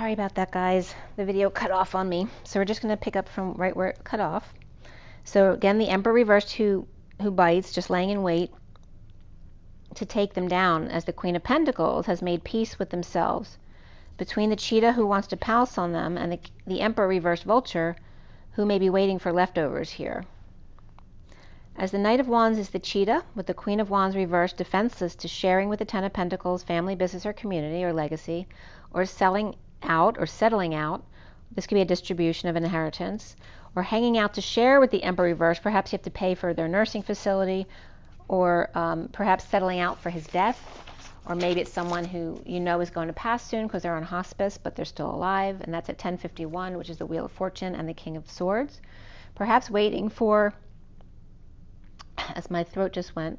Sorry about that, guys. The video cut off on me. So we're just going to pick up from right where it cut off. So again, the Emperor reversed who bites, just laying in wait to take them down, as the Queen of Pentacles has made peace with themselves between the cheetah who wants to pounce on them and the Emperor reversed vulture who may be waiting for leftovers here. As the Knight of Wands is the cheetah, with the Queen of Wands reversed defenseless to sharing with the Ten of Pentacles, family, business, or community, or legacy, or selling out or settling out. This could be a distribution of inheritance, or hanging out to share with the Emperor reversed. Perhaps you have to pay for their nursing facility, or perhaps settling out for his death, or maybe it's someone who you know is going to pass soon because they're on hospice, but they're still alive, and that's at 1051, which is the Wheel of Fortune and the King of Swords. Perhaps waiting for, as my throat just went,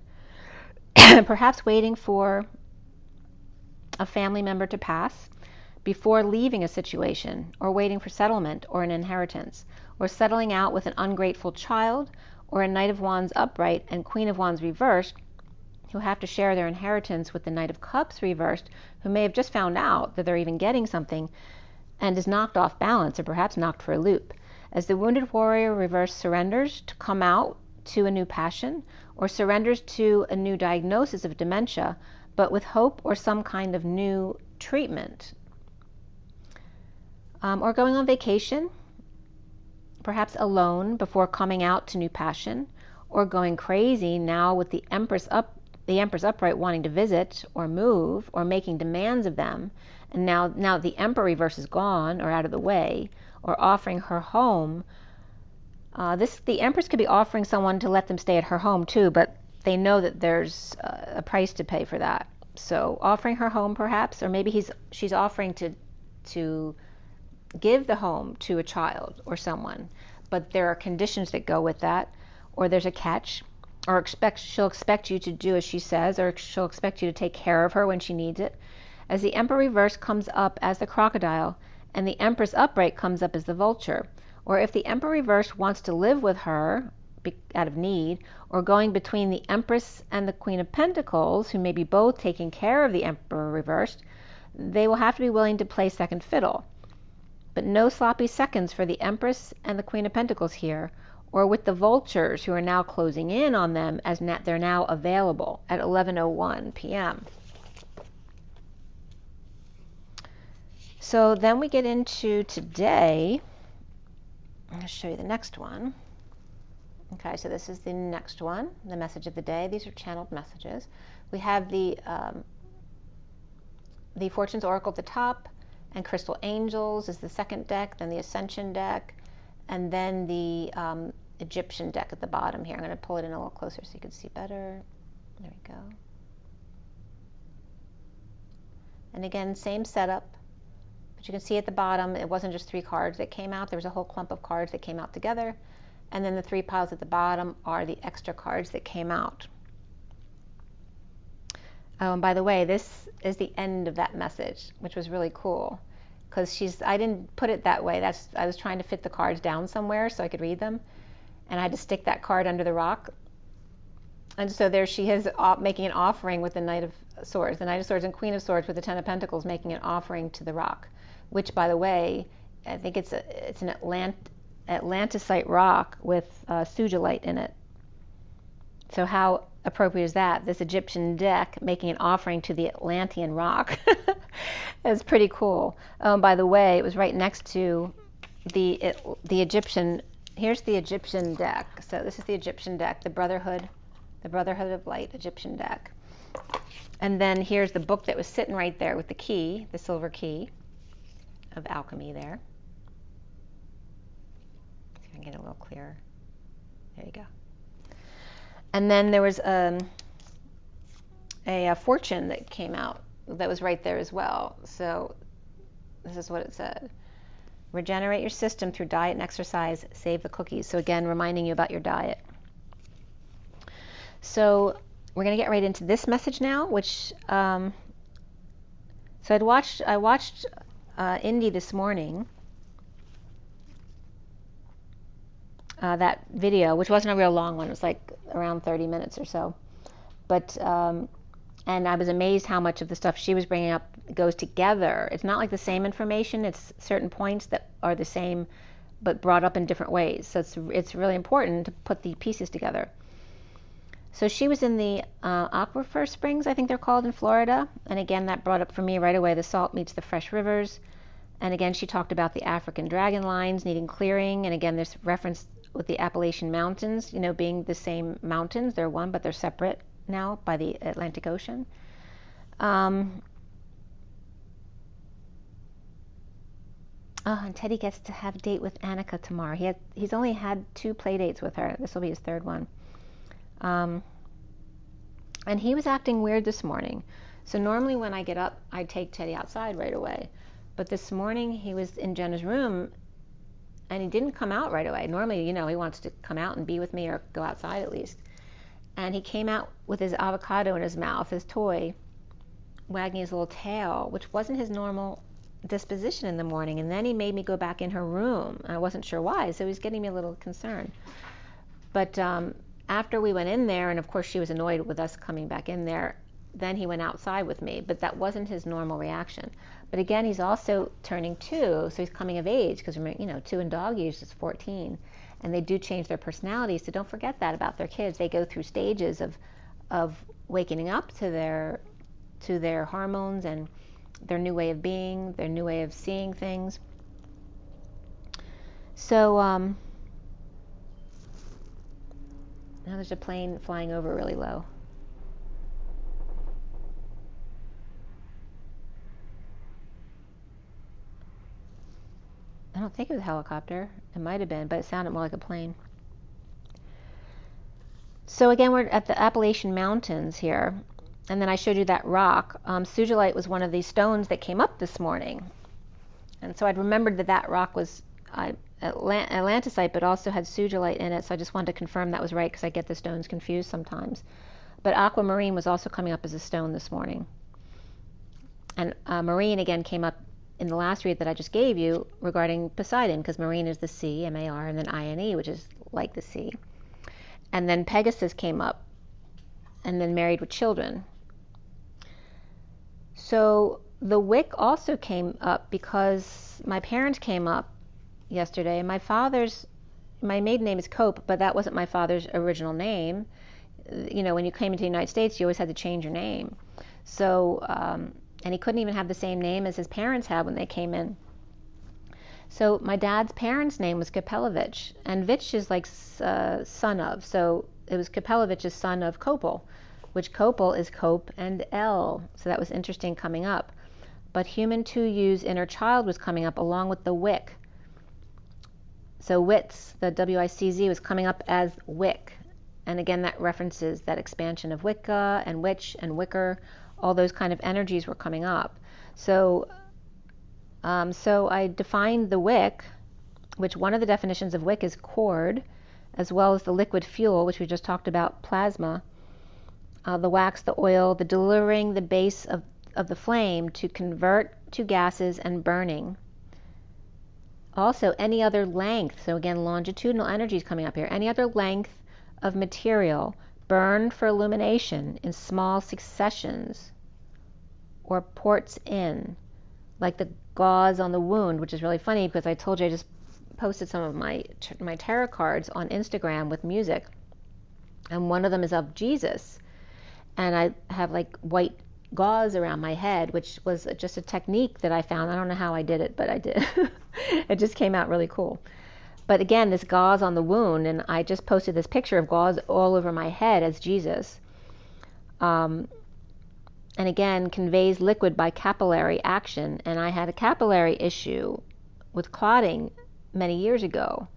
perhaps waiting for a family member to pass before leaving a situation, or waiting for settlement or an inheritance, or settling out with an ungrateful child, or a Knight of Wands upright and Queen of Wands reversed who have to share their inheritance with the Knight of Cups reversed, who may have just found out that they're even getting something and is knocked off balance, or perhaps knocked for a loop. As the Wounded Warrior reversed surrenders to come out to a new passion, or surrenders to a new diagnosis of dementia, but with hope or some kind of new treatment. Or going on vacation, perhaps alone before coming out to new passion, or going crazy now with the Empress upright wanting to visit or move or making demands of them, and now the Emperor reverse is gone or out of the way, or offering her home. The Empress could be offering someone to let them stay at her home too, but they know that there's a price to pay for that. So offering her home perhaps, or maybe she's offering to give the home to a child or someone, but there are conditions that go with that, or there's a catch, or she'll expect you to do as she says, or she'll expect you to take care of her when she needs it. As the Emperor reverse comes up as the crocodile, and the Empress upright comes up as the vulture, or if the Emperor reverse wants to live with her out of need, or going between the Empress and the Queen of Pentacles, who may be both taking care of the Emperor reversed, they will have to be willing to play second fiddle. But no sloppy seconds for the Empress and the Queen of Pentacles here, or with the vultures who are now closing in on them as they're now available at 11:01 p.m. So then we get into today. I'll show you the next one. Okay, so this is the next one, the message of the day. These are channeled messages. We have the Fortune's Oracle at the top, and Crystal Angels is the second deck, then the Ascension deck, and then the Egyptian deck at the bottom here. I'm going to pull it in a little closer so you can see better. There we go. And again, same setup, but you can see at the bottom, it wasn't just 3 cards that came out. There was a whole clump of cards that came out together, and then the 3 piles at the bottom are the extra cards that came out. Oh, and by the way, this is the end of that message, which was really cool, because I didn't put it that way. I was trying to fit the cards down somewhere so I could read them, and I had to stick that card under the rock. And so there she is making an offering with the Knight of Swords, the Knight of Swords and Queen of Swords with the Ten of Pentacles making an offering to the rock, which, by the way, I think it's an Atlantisite rock with sugilite in it. So how appropriate is that? This Egyptian deck making an offering to the Atlantean rock. It's pretty cool. By the way, it was right next to the Egyptian. Here's the Egyptian deck. So this is the Egyptian deck, the Brotherhood of Light Egyptian deck. And then here's the book that was sitting right there with the key, the silver key of alchemy there. See if I can get it a little clearer. There you go. And then there was a fortune that came out that was right there as well. So this is what it said. Regenerate your system through diet and exercise. Save the cookies. So again, reminding you about your diet. So we're going to get right into this message now, which so I watched Indy this morning. That video, which wasn't a real long one, it was like around 30 minutes or so. But and And I was amazed how much of the stuff she was bringing up goes together. It's not like the same information. It's certain points that are the same, but brought up in different ways. So it's really important to put the pieces together. So she was in the Aquifer Springs, I think they're called, in Florida. And again, that brought up for me right away the salt meets the fresh rivers. And again, she talked about the African dragon lines needing clearing. And again, there's reference with the Appalachian Mountains, you know, being the same mountains. They're one, but they're separate now by the Atlantic Ocean. And Teddy gets to have a date with Annika tomorrow. He's only had 2 play dates with her. This will be his 3rd one. And he was acting weird this morning. So normally when I get up, I take Teddy outside right away. But this morning he was in Jenna's room and he didn't come out right away. Normally, you know, he wants to come out and be with me or go outside at least. And he came out with his avocado in his mouth, his toy, wagging his little tail, which wasn't his normal disposition in the morning. And then he made me go back in her room. I wasn't sure why, so he was getting me a little concerned. But after we went in there, and of course she was annoyed with us coming back in there, then he went outside with me, but that wasn't his normal reaction. But again, he's also turning 2, so he's coming of age, because, you know, 2 in dog years is 14, and they do change their personalities, so don't forget that about their kids. They go through stages of waking up to their hormones and their new way of being, their new way of seeing things. So now there's a plane flying over really low. I don't think it was a helicopter. It might have been, but it sounded more like a plane. So again, we're at the Appalachian Mountains here. And then I showed you that rock. Sugilite was one of these stones that came up this morning. And so I'd remembered that rock was Atlantisite, but also had Sugilite in it. So I just wanted to confirm that was right, because I get the stones confused sometimes. But aquamarine was also coming up as a stone this morning. And marine again came up in the last read that I just gave you regarding Poseidon, because marine is the sea, M-A-R, and then I-N-E, which is like the sea. And then Pegasus came up, and then married with children. So the wick also came up because my parents came up yesterday. My maiden name is Cope, but that wasn't my father's original name. You know, when you came into the United States, you always had to change your name. So, and he couldn't even have the same name as his parents had when they came in. So my dad's parents' name was Kapelovich, and Vich is like son of. So it was Kapelovich's son of Kopel, which Kopel is Cope and L. So that was interesting coming up. But human 2U's inner child was coming up along with the wick. So Witz, the W-I-C-Z, was coming up as wick. And again, that references that expansion of Wicca and witch and wicker. All those kind of energies were coming up. So I defined the wick, which one of the definitions of wick is cord, as well as the liquid fuel, which we just talked about, plasma, the wax, the oil, the delivering the base of the flame to convert to gases and burning. Also, any other length, so again, longitudinal energies coming up here, any other length of material burned for illumination in small successions or ports in, like the gauze on the wound, which is really funny because I told you I just posted some of my tarot cards on Instagram with music, and one of them is of Jesus, and I have like white gauze around my head, which was just a technique that I found. I don't know how I did it, but I did. It just came out really cool. But again, this gauze on the wound, and I just posted this picture of gauze all over my head as Jesus. And again, conveys liquid by capillary action. And I had a capillary issue with clotting many years ago.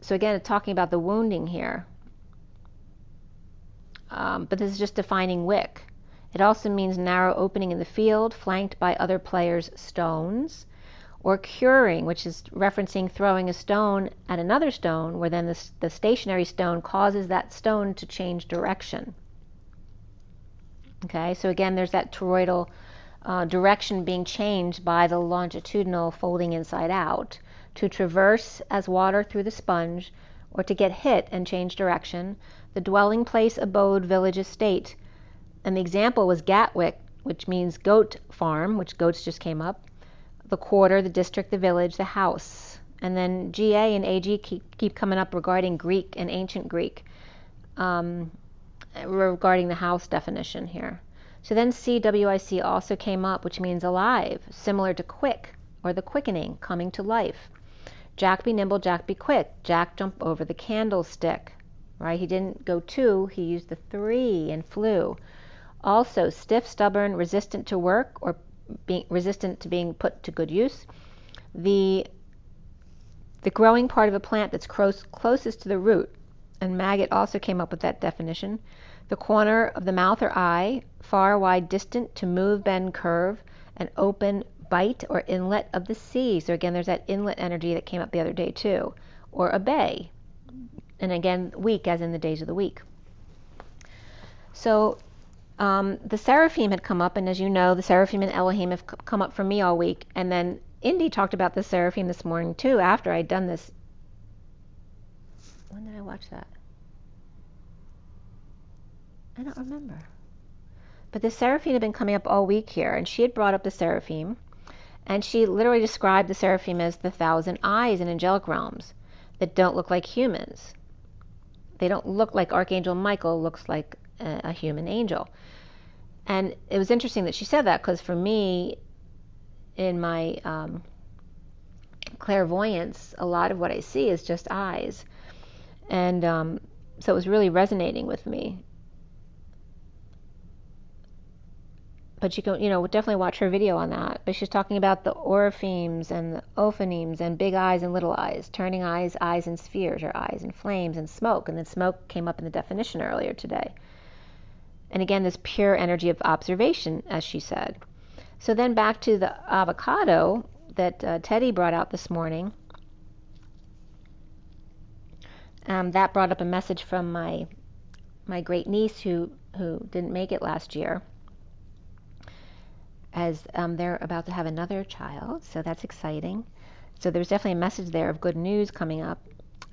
So again, talking about the wounding here. But this is just defining wick. It also means narrow opening in the field, flanked by other players' stones. Or curing, which is referencing throwing a stone at another stone, where then the stationary stone causes that stone to change direction. Okay, so again, there's that toroidal direction being changed by the longitudinal folding inside out to traverse as water through the sponge, or to get hit and change direction. The dwelling place, abode, village, estate, And the example was Gatwick, which means goat farm, which goats just came up, the quarter, the district, the village, the house. And then GA and AG keep coming up regarding Greek and ancient Greek, regarding the house definition here. So then CWIC also came up, which means alive, similar to quick, or the quickening, coming to life. Jack be nimble, Jack be quick. Jack jumped over the candlestick, right? He didn't go 2, he used the 3 and flew. Also, stiff, stubborn, resistant to work, or resistant to being put to good use. The growing part of a plant that's closest to the root, and maggot also came up with that definition. The corner of the mouth or eye, far, wide, distant, to move, bend, curve, an open bight or inlet of the sea. So again, there's that inlet energy that came up the other day too. Or a bay. And again, week, as in the days of the week. So the Seraphim had come up, and as you know, the Seraphim and Elohim have come up for me all week. And then Indy talked about the Seraphim this morning too, after I'd done this. When did I watch that? I don't remember. But the Seraphim had been coming up all week here, and she had brought up the Seraphim, and she literally described the Seraphim as the 1,000 eyes in angelic realms that don't look like humans. They don't look like Archangel Michael looks like a human angel. And it was interesting that she said that, because for me, in my clairvoyance, a lot of what I see is just eyes. And so it was really resonating with me. But you can, definitely watch her video on that. But she's talking about the oriphemes and the ophanemes and big eyes and little eyes, turning eyes in spheres, or eyes in flames and smoke. And then smoke came up in the definition earlier today. And again, this pure energy of observation, as she said. So then back to the avocado that Teddy brought out this morning. That brought up a message from my great niece who didn't make it last year, as they're about to have another child, so that's exciting. So there's definitely a message there of good news coming up.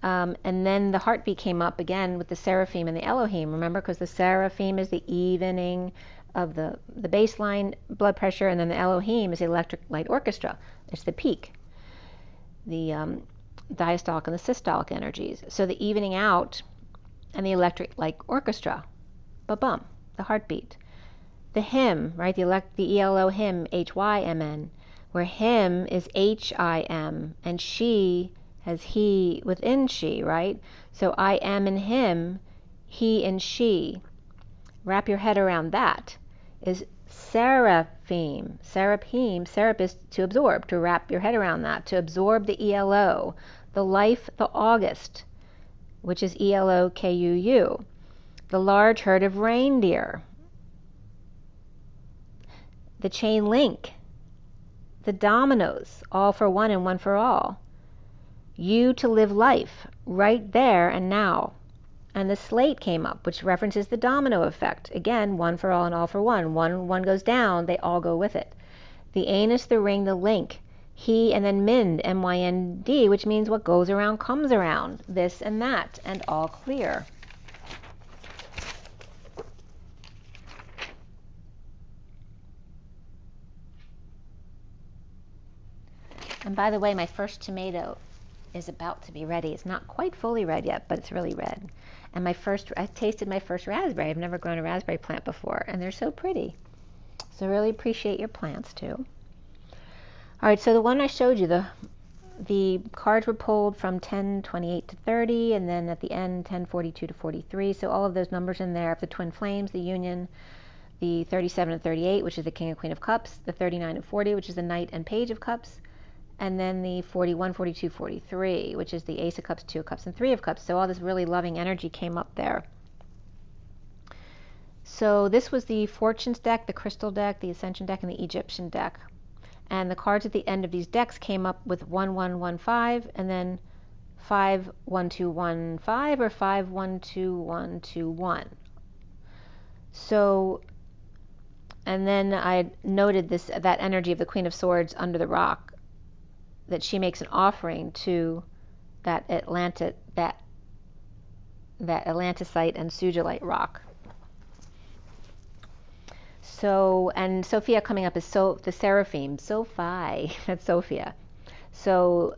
And then the heartbeat came up again with the Seraphim and the Elohim, remember, because the Seraphim is the evening of the baseline blood pressure, and then the Elohim is the electric light orchestra. It's the peak, the diastolic and the systolic energies. So the evening out and the electric light orchestra, ba-bum, the heartbeat. The hymn, right, the ELO hymn, H-Y-M-N, where him is H-I-M, and she has he within she, right? So I am in him, he and she. Wrap your head around that. Is Seraphim. Seraphim, seraph is to absorb, to wrap your head around that, to absorb the ELO, the life, the August, which is ELOKUU, the large herd of reindeer, the chain link, the dominoes, all for one and one for all. You to live life right there and now. And the slate came up, which references the domino effect. Again, one for all and all for one. One goes down, they all go with it. The anus, the ring, the link, he, and then mind, M-Y-N-D, which means what goes around comes around. This and that, and all clear. And by the way, my first tomato is about to be ready. It's not quite fully red yet, but it's really red. And I tasted my first raspberry. I've never grown a raspberry plant before, and they're so pretty. So really appreciate your plants too. All right, so the one I showed you, the cards were pulled from 1028 to 30, and then at the end 1042 to 43. So all of those numbers in there, the twin flames, the union, the 37 and 38, which is the king and queen of cups, the 39 and 40, which is the knight and page of cups, and then the 41, 42, 43, which is the ace of cups, two of cups, and three of cups. So all this really loving energy came up there. So this was the fortunes deck, the crystal deck, the ascension deck, and the Egyptian deck. And the cards at the end of these decks came up with 1115, and then 51215, or 512121. So, and then I noted that energy of the Queen of Swords under the rock, that she makes an offering to that Atlantisite and Sugilite rock. So, and Sophia coming up is the Seraphim, Sophie, that's Sophia. So,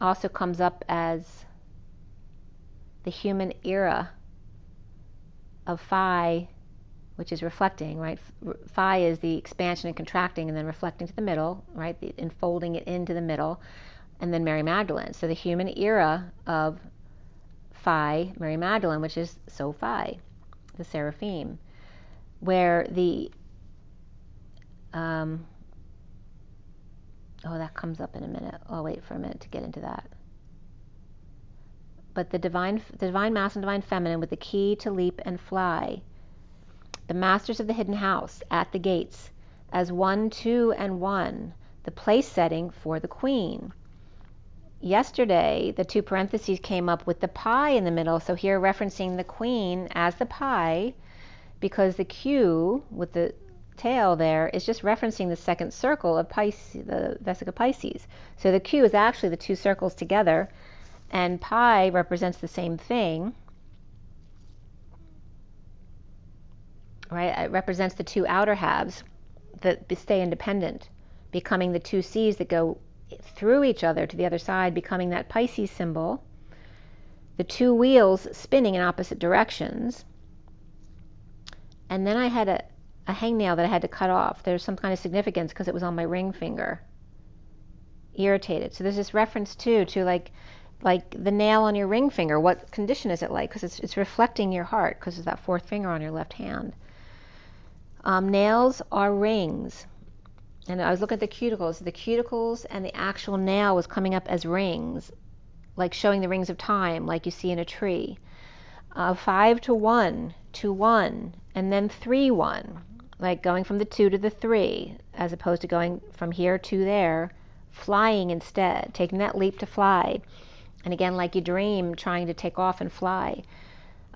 also comes up as the human era of Phi, which is reflecting, right? Phi is the expansion and contracting and then reflecting to the middle, right? The enfolding it into the middle, and then Mary Magdalene. So the human era of Phi, Mary Magdalene, which is Sophie, the Seraphim, where the that comes up in a minute. I'll wait for a minute to get into that. But the divine mass and divine feminine with the key to leap and fly, the masters of the hidden house at the gates as 1, 2, and 1, the place setting for the queen. Yesterday, the 2 parentheses came up with the pie in the middle, so here referencing the queen as the pie, because the Q with the tail there is just referencing the second circle of Pisces, the Vesica Pisces. So the Q is actually the 2 circles together, and pi represents the same thing, right? It represents the 2 outer halves that stay independent, becoming the 2 C's that go through each other to the other side, becoming that Pisces symbol. The 2 wheels spinning in opposite directions. And then I had a hangnail that I had to cut off. There's some kind of significance because it was on my ring finger. Irritated. So there's this reference too to like the nail on your ring finger. What condition is it like? Because it's reflecting your heart, because it's that 4th finger on your left hand. Nails are rings. And I was looking at the cuticles. The cuticles and the actual nail was coming up as rings, like showing the rings of time, like you see in a tree. 5 to 1, to 1, and then 3, 1, like going from the 2 to the 3, as opposed to going from here to there, flying instead, taking that leap to fly. And again, like you dream, trying to take off and fly.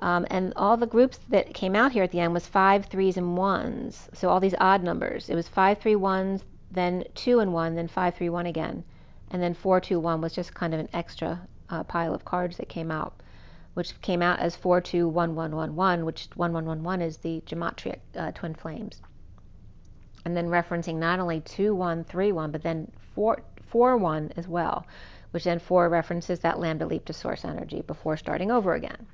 And all the groups that came out here at the end was 5, 3s, and 1s. So all these odd numbers. It was 5, 3, 1s, then 2 and 1, then 5, 3, 1 again. And then 4, 2, 1 was just kind of an extra pile of cards that came out, which came out as 4, 2, 1, 1, 1, 1, which 1, 1, 1, 1 is the gematria twin flames. And then referencing not only 2, 1, 3, 1, but then 4, 1 as well, which then 4 references that lambda leap to source energy before starting over again.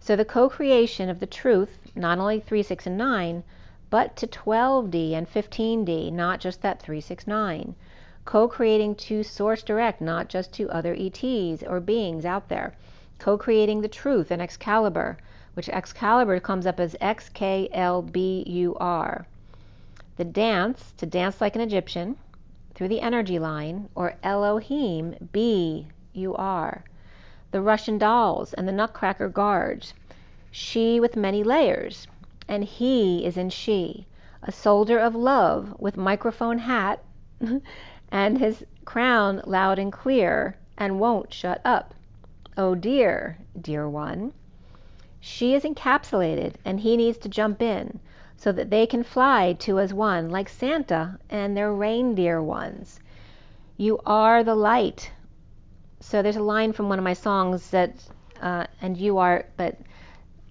So the co-creation of the truth, not only 3, 6, and 9, but to 12D and 15D, not just that 3, 6, 9. Co-creating to source direct, not just to other ETs or beings out there. Co-creating the truth in Excalibur, which Excalibur comes up as XKLBUR. The dance, to dance like an Egyptian, through the energy line, or Elohim, BUR. The Russian dolls and the Nutcracker guards. She with many layers, and he is in she. A soldier of love with microphone hat and his crown loud and clear and won't shut up. Oh dear, dear one. She is encapsulated and he needs to jump in so that they can fly 2 as 1 like Santa and their reindeer ones. You are the light. So there's a line from one of my songs that, and you are, but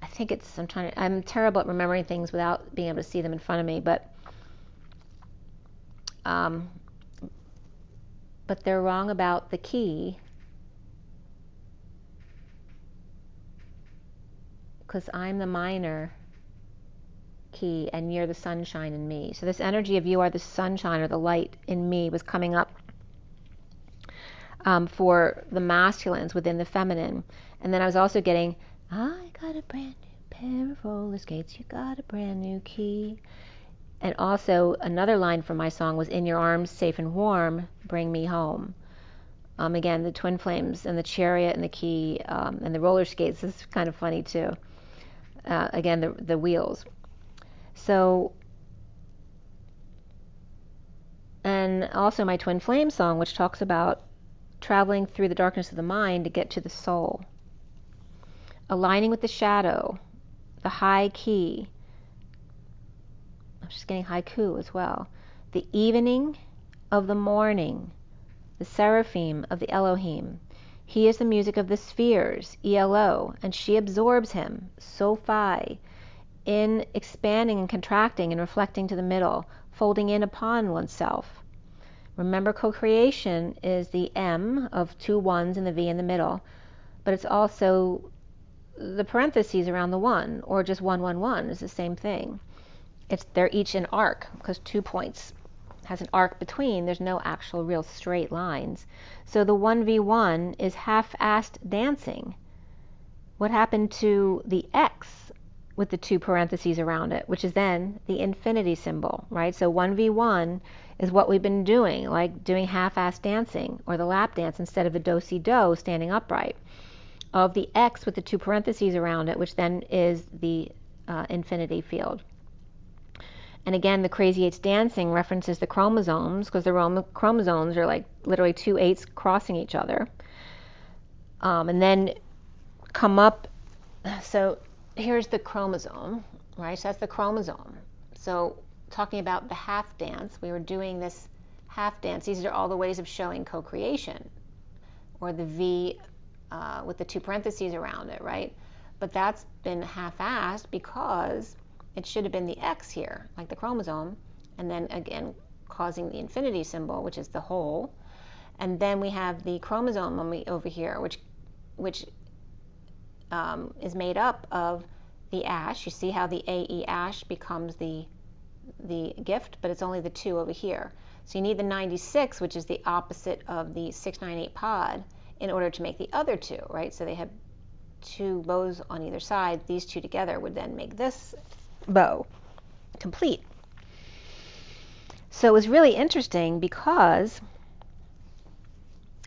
I think it's, I'm terrible at remembering things without being able to see them in front of me, but they're wrong about the key, because I'm the minor key and you're the sunshine in me. So this energy of you are the sunshine or the light in me was coming up for the masculines within the feminine. And then I was also getting, I got a brand new pair of roller skates, you got a brand new key. And also another line from my song was, in your arms, safe and warm, bring me home. Again, the twin flames and the chariot and the key and the roller skates is kind of funny too. Again, the wheels. So, and also my twin flame song, which talks about traveling through the darkness of the mind to get to the soul. Aligning with the shadow, the high key. I'm just getting haiku as well. The evening of the morning, the seraphim of the Elohim. He is the music of the spheres, ELO, and she absorbs him, SOPHI, in expanding and contracting and reflecting to the middle, folding in upon oneself. Remember, co-creation is the M of 2 1s and the V in the middle, but it's also the parentheses around the 1, or just 1 1 1 is the same thing. They're each an arc, because 2 points has an arc between. There's no actual real straight lines. So the 1v1 is half-assed dancing. What happened to the X with the 2 parentheses around it, which is then the infinity symbol, right? So 1v1 is what we've been doing, like doing half-assed dancing, or the lap dance instead of the do-si-do standing upright, of the X with the 2 parentheses around it, which then is the infinity field. And again, the Crazy 8's dancing references the chromosomes, because the chromosomes are like literally 2 8s crossing each other. And then come up, so here's the chromosome, right? So that's the chromosome. So talking about the half dance, we were doing this half dance. These are all the ways of showing co-creation, or the V with the 2 parentheses around it, right? But that's been half-assed because it should have been the X here, like the chromosome, and then again causing the infinity symbol, which is the whole. And then we have the chromosome over here, which is made up of the ash. You see how the AE ash becomes the gift, but it's only the 2 over here. So you need the 96, which is the opposite of the 698 pod, in order to make the other 2, right? So they have 2 bows on either side. These 2 together would then make this bow complete. So it was really interesting because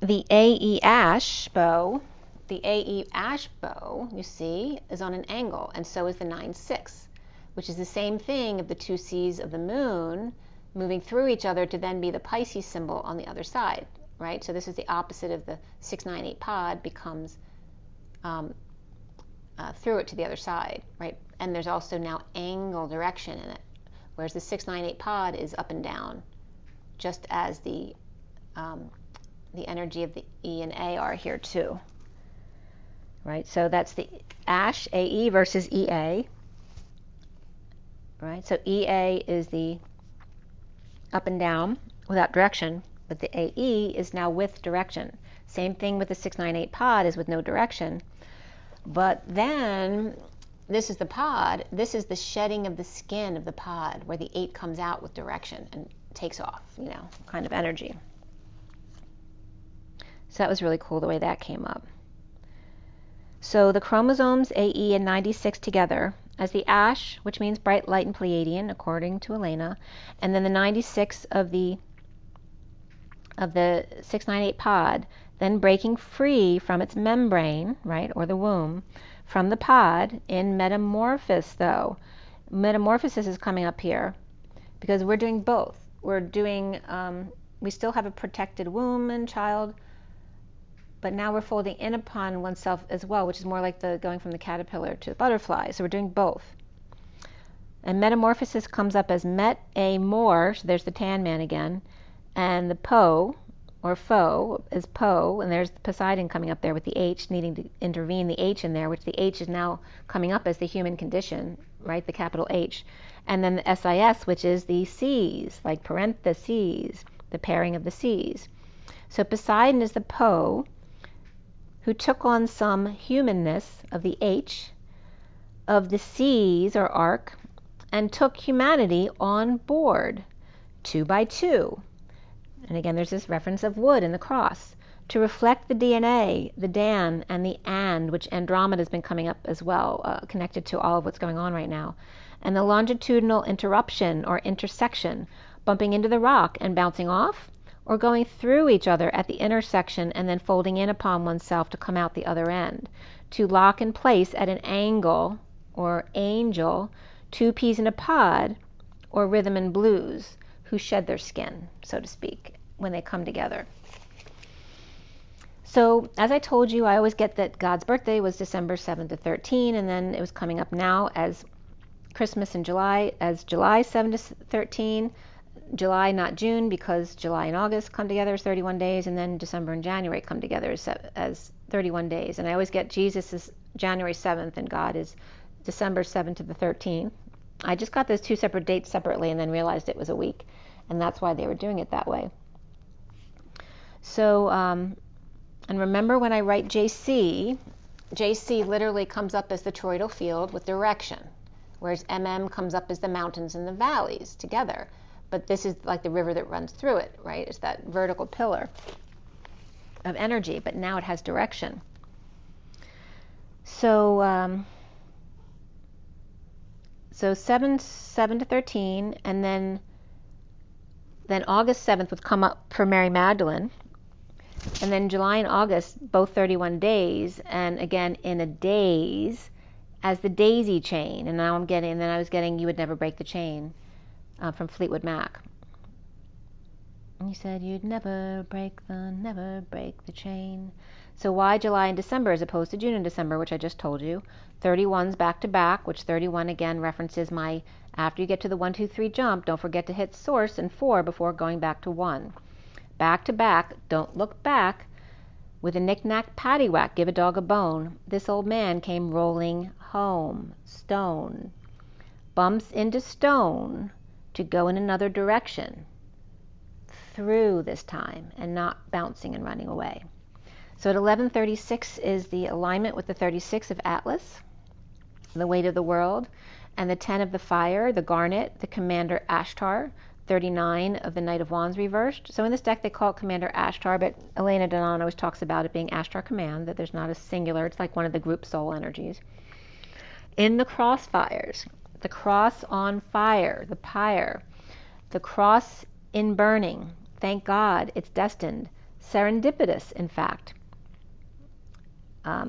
the AE ash bow, you see, is on an angle, and so is the 9-6, which is the same thing of the 2 C's of the moon moving through each other to then be the Pisces symbol on the other side, right? So this is the opposite of the 698 pod, becomes through it to the other side, right? And there's also now angle direction in it, whereas the 698 pod is up and down, just as the energy of the E and A are here too, right? So that's the ash, AE versus EA, right? So EA is the up and down without direction, but the AE is now with direction. Same thing with the 698 pod, is with no direction. But then this is the pod. This is the shedding of the skin of the pod, where the 8 comes out with direction and takes off, kind of energy. So that was really cool the way that came up. So the chromosomes AE and 96 together as the ash, which means bright light and Pleiadian, according to Elena, and then the 96 of the 698 pod, then breaking free from its membrane, right, or the womb, from the pod in metamorphosis, though. Metamorphosis is coming up here because we're doing both. We're doing, we still have a protected womb and child, but now we're folding in upon oneself as well, which is more like the going from the caterpillar to the butterfly. So we're doing both. And metamorphosis comes up as met-a-more, so there's the tan man again, and the po, or foe, is Po, and there's Poseidon coming up there with the H, needing to intervene the H in there, which the H is now coming up as the human condition, right, the capital H. And then the SIS, which is the C's, like parentheses, the pairing of the C's. So Poseidon is the Po, who took on some humanness of the H, of the C's, or arc, and took humanity on board, 2 by 2. And again, there's this reference of wood in the cross, to reflect the DNA, the Dan, and the and, which Andromeda has been coming up as well, connected to all of what's going on right now. And the longitudinal interruption or intersection, bumping into the rock and bouncing off, or going through each other at the intersection and then folding in upon oneself to come out the other end. To lock in place at an angle, or angel, 2 peas in a pod, or rhythm and blues, who shed their skin, so to speak, when they come together. So, as I told you, I always get that God's birthday was December 7 to 13, and then it was coming up now as Christmas in July, as July 7 to 13, July, not June, because July and August come together as 31 days, and then December and January come together as 31 days. And I always get Jesus is January 7th and God is December 7th to the 13th. I just got those two separate dates separately and then realized it was a week, and that's why they were doing it that way. So, and remember when I write JC, JC literally comes up as the toroidal field with direction, whereas MM comes up as the mountains and the valleys together. But this is like the river that runs through it, right? It's that vertical pillar of energy, but now it has direction. So, so 7 to 13, and then August 7th would come up for Mary Magdalene. And then July and August, both 31 days, and again in a days as the daisy chain. And now I'm getting, and then I was getting You Would Never Break the Chain from Fleetwood Mac. And he said, you'd never break the chain. So why July and December as opposed to June and December, which I just told you? 31's back to back, which 31 again references my, after you get to the 1, 2, 3 jump, don't forget to hit source and 4 before going back to 1. Back to back, don't look back. With a knick-knack paddywhack, give a dog a bone. This old man came rolling home, stone. Bumps into stone to go in another direction. Through this time, and not bouncing and running away. So at 11:36 is the alignment with the 36 of Atlas, the weight of the world, and the 10 of the fire, the garnet, the commander Ashtar, 39 of the Knight of Wands reversed. So in this deck they call it Commander Ashtar, but Elena Donan always talks about it being Ashtar Command, that there's not a singular, it's like one of the group soul energies. In the crossfires, the cross on fire, the pyre, the cross in burning, thank God it's destined, serendipitous in fact,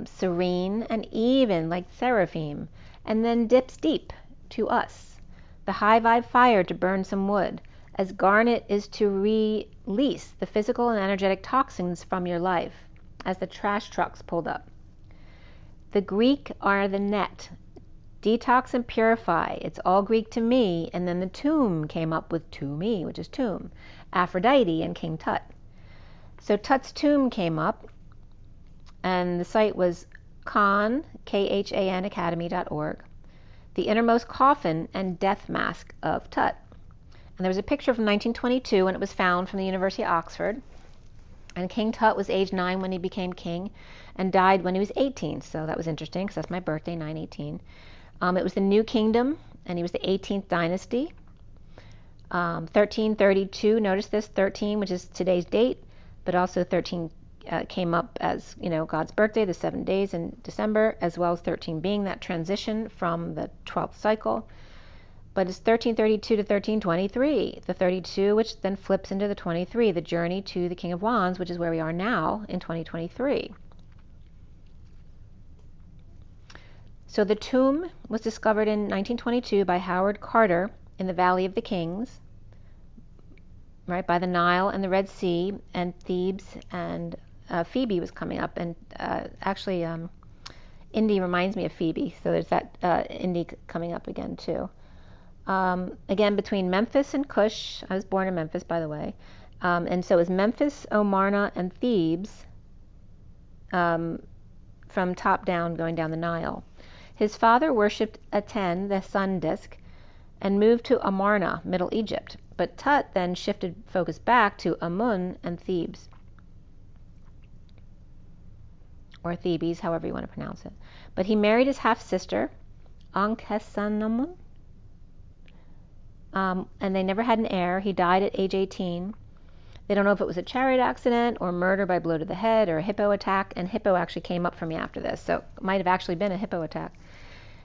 serene and even like Seraphim, and then dips deep to us. The high vibe fire to burn some wood, as garnet is to release the physical and energetic toxins from your life, as the trash trucks pulled up. The Greek are the net, detox and purify, it's all Greek to me, and then the tomb came up with to me, which is tomb, Aphrodite and King Tut. So Tut's tomb came up, and the site was Khan, Khan Academy.org, the innermost coffin and death mask of Tut. And there was a picture from 1922, and it was found from the University of Oxford. And King Tut was age 9 when he became king, and died when he was 18. So that was interesting, because that's my birthday, 9/18. It was the New Kingdom, and he was the 18th dynasty. 1332, notice this, 13, which is today's date, but also 13 came up as, you know, God's birthday, the 7 days in December, as well as 13 being that transition from the 12th cycle. But it's 1332 to 1323, the 32, which then flips into the 23, the journey to the King of Wands, which is where we are now in 2023. So the tomb was discovered in 1922 by Howard Carter in the Valley of the Kings, right, by the Nile and the Red Sea, and Thebes, and Phoebe was coming up, and actually Indy reminds me of Phoebe, so there's that Indy coming up again too. Again, between Memphis and Cush, I was born in Memphis, by the way, and so it was Memphis, Amarna, and Thebes from top down going down the Nile. His father worshipped Aten, the sun disk, and moved to Amarna, Middle Egypt, but Tut then shifted focus back to Amun and Thebes, or Thebes, however you want to pronounce it. But he married his half-sister, Ankhesenamun, and they never had an heir. He died at age 18. They don't know if it was a chariot accident or murder by blow to the head or a hippo attack, and hippo actually came up for me after this, so it might have actually been a hippo attack.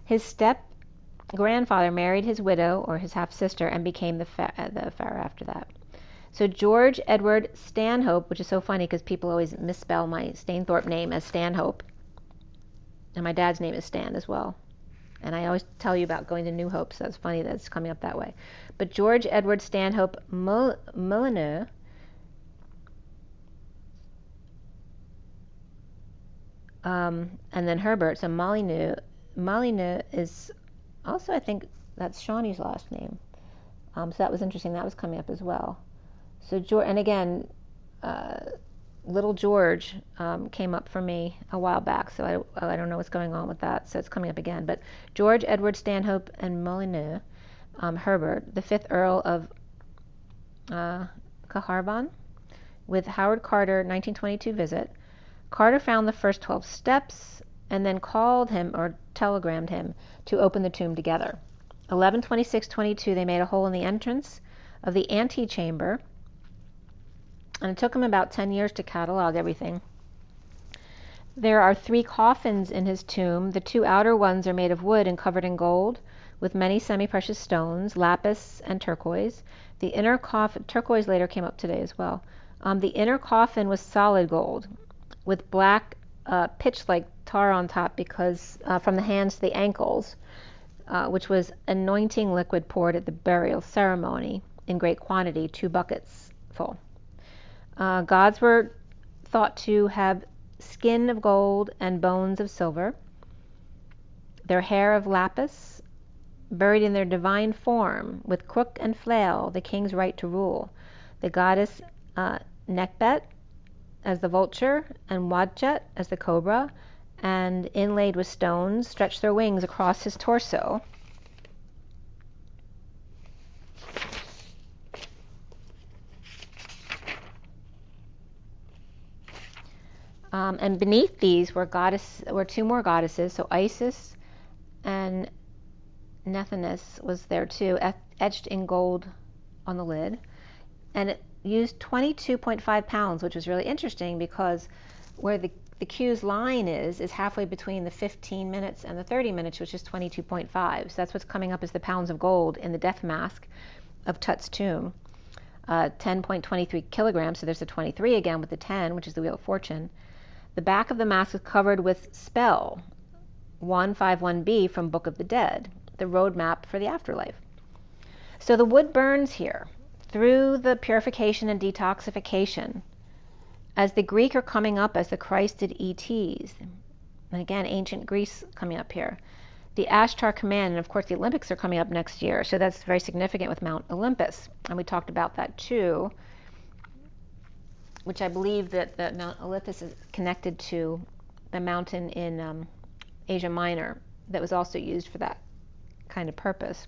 His step-grandfather married his widow, or his half-sister, and became the pharaoh after that. So George Edward Stanhope, which is so funny because people always misspell my Stainthorpe name as Stanhope, and my dad's name is Stan as well. And I always tell you about going to New Hope, so it's funny that it's coming up that way. But George Edward Stanhope Molyneux, and then Herbert, so Molyneux is also, I think that's Shawnee's last name. So that was interesting. That was coming up as well. So George, and again, little George came up for me a while back, so I don't know what's going on with that. So it's coming up again. But George Edward Stanhope and Molyneux Herbert, the 5th Earl of Caernarvon, with Howard Carter 1922 visit. Carter found the first 12 steps and then called him or telegrammed him to open the tomb together. 11/26/22 they made a hole in the entrance of the antechamber, and it took him about 10 years to catalog everything. There are 3 coffins in his tomb. The 2 outer ones are made of wood and covered in gold with many semi-precious stones, lapis and turquoise. The inner coffin, turquoise later came up today as well. The inner coffin was solid gold with black pitch-like tar on top because from the hands to the ankles, which was anointing liquid poured at the burial ceremony in great quantity, 2 buckets full. Gods were thought to have skin of gold and bones of silver, their hair of lapis, buried in their divine form, with crook and flail, the king's right to rule. The goddess Nekbet as the vulture, and Wadjet as the cobra, and inlaid with stones, stretched their wings across his torso. And beneath these were 2 more goddesses, so Isis and Nephthys was there too, etched in gold on the lid. And it used 22.5 pounds, which was really interesting because where the cue's line is halfway between the 15 minutes and the 30 minutes, which is 22.5. So that's what's coming up as the pounds of gold in the death mask of Tut's tomb. 10.23 kilograms, so there's a 23 again with the 10, which is the Wheel of Fortune. The back of the mask is covered with spell 151b from Book of the Dead, the roadmap for the afterlife. So the wood burns here through the purification and detoxification as the Greek are coming up as the Christed ETs. And again, ancient Greece coming up here. The Ashtar command, and of course the Olympics are coming up next year, so that's very significant with Mount Olympus. And we talked about that too, which I believe that Mount Olympus is connected to the mountain in Asia Minor that was also used for that kind of purpose.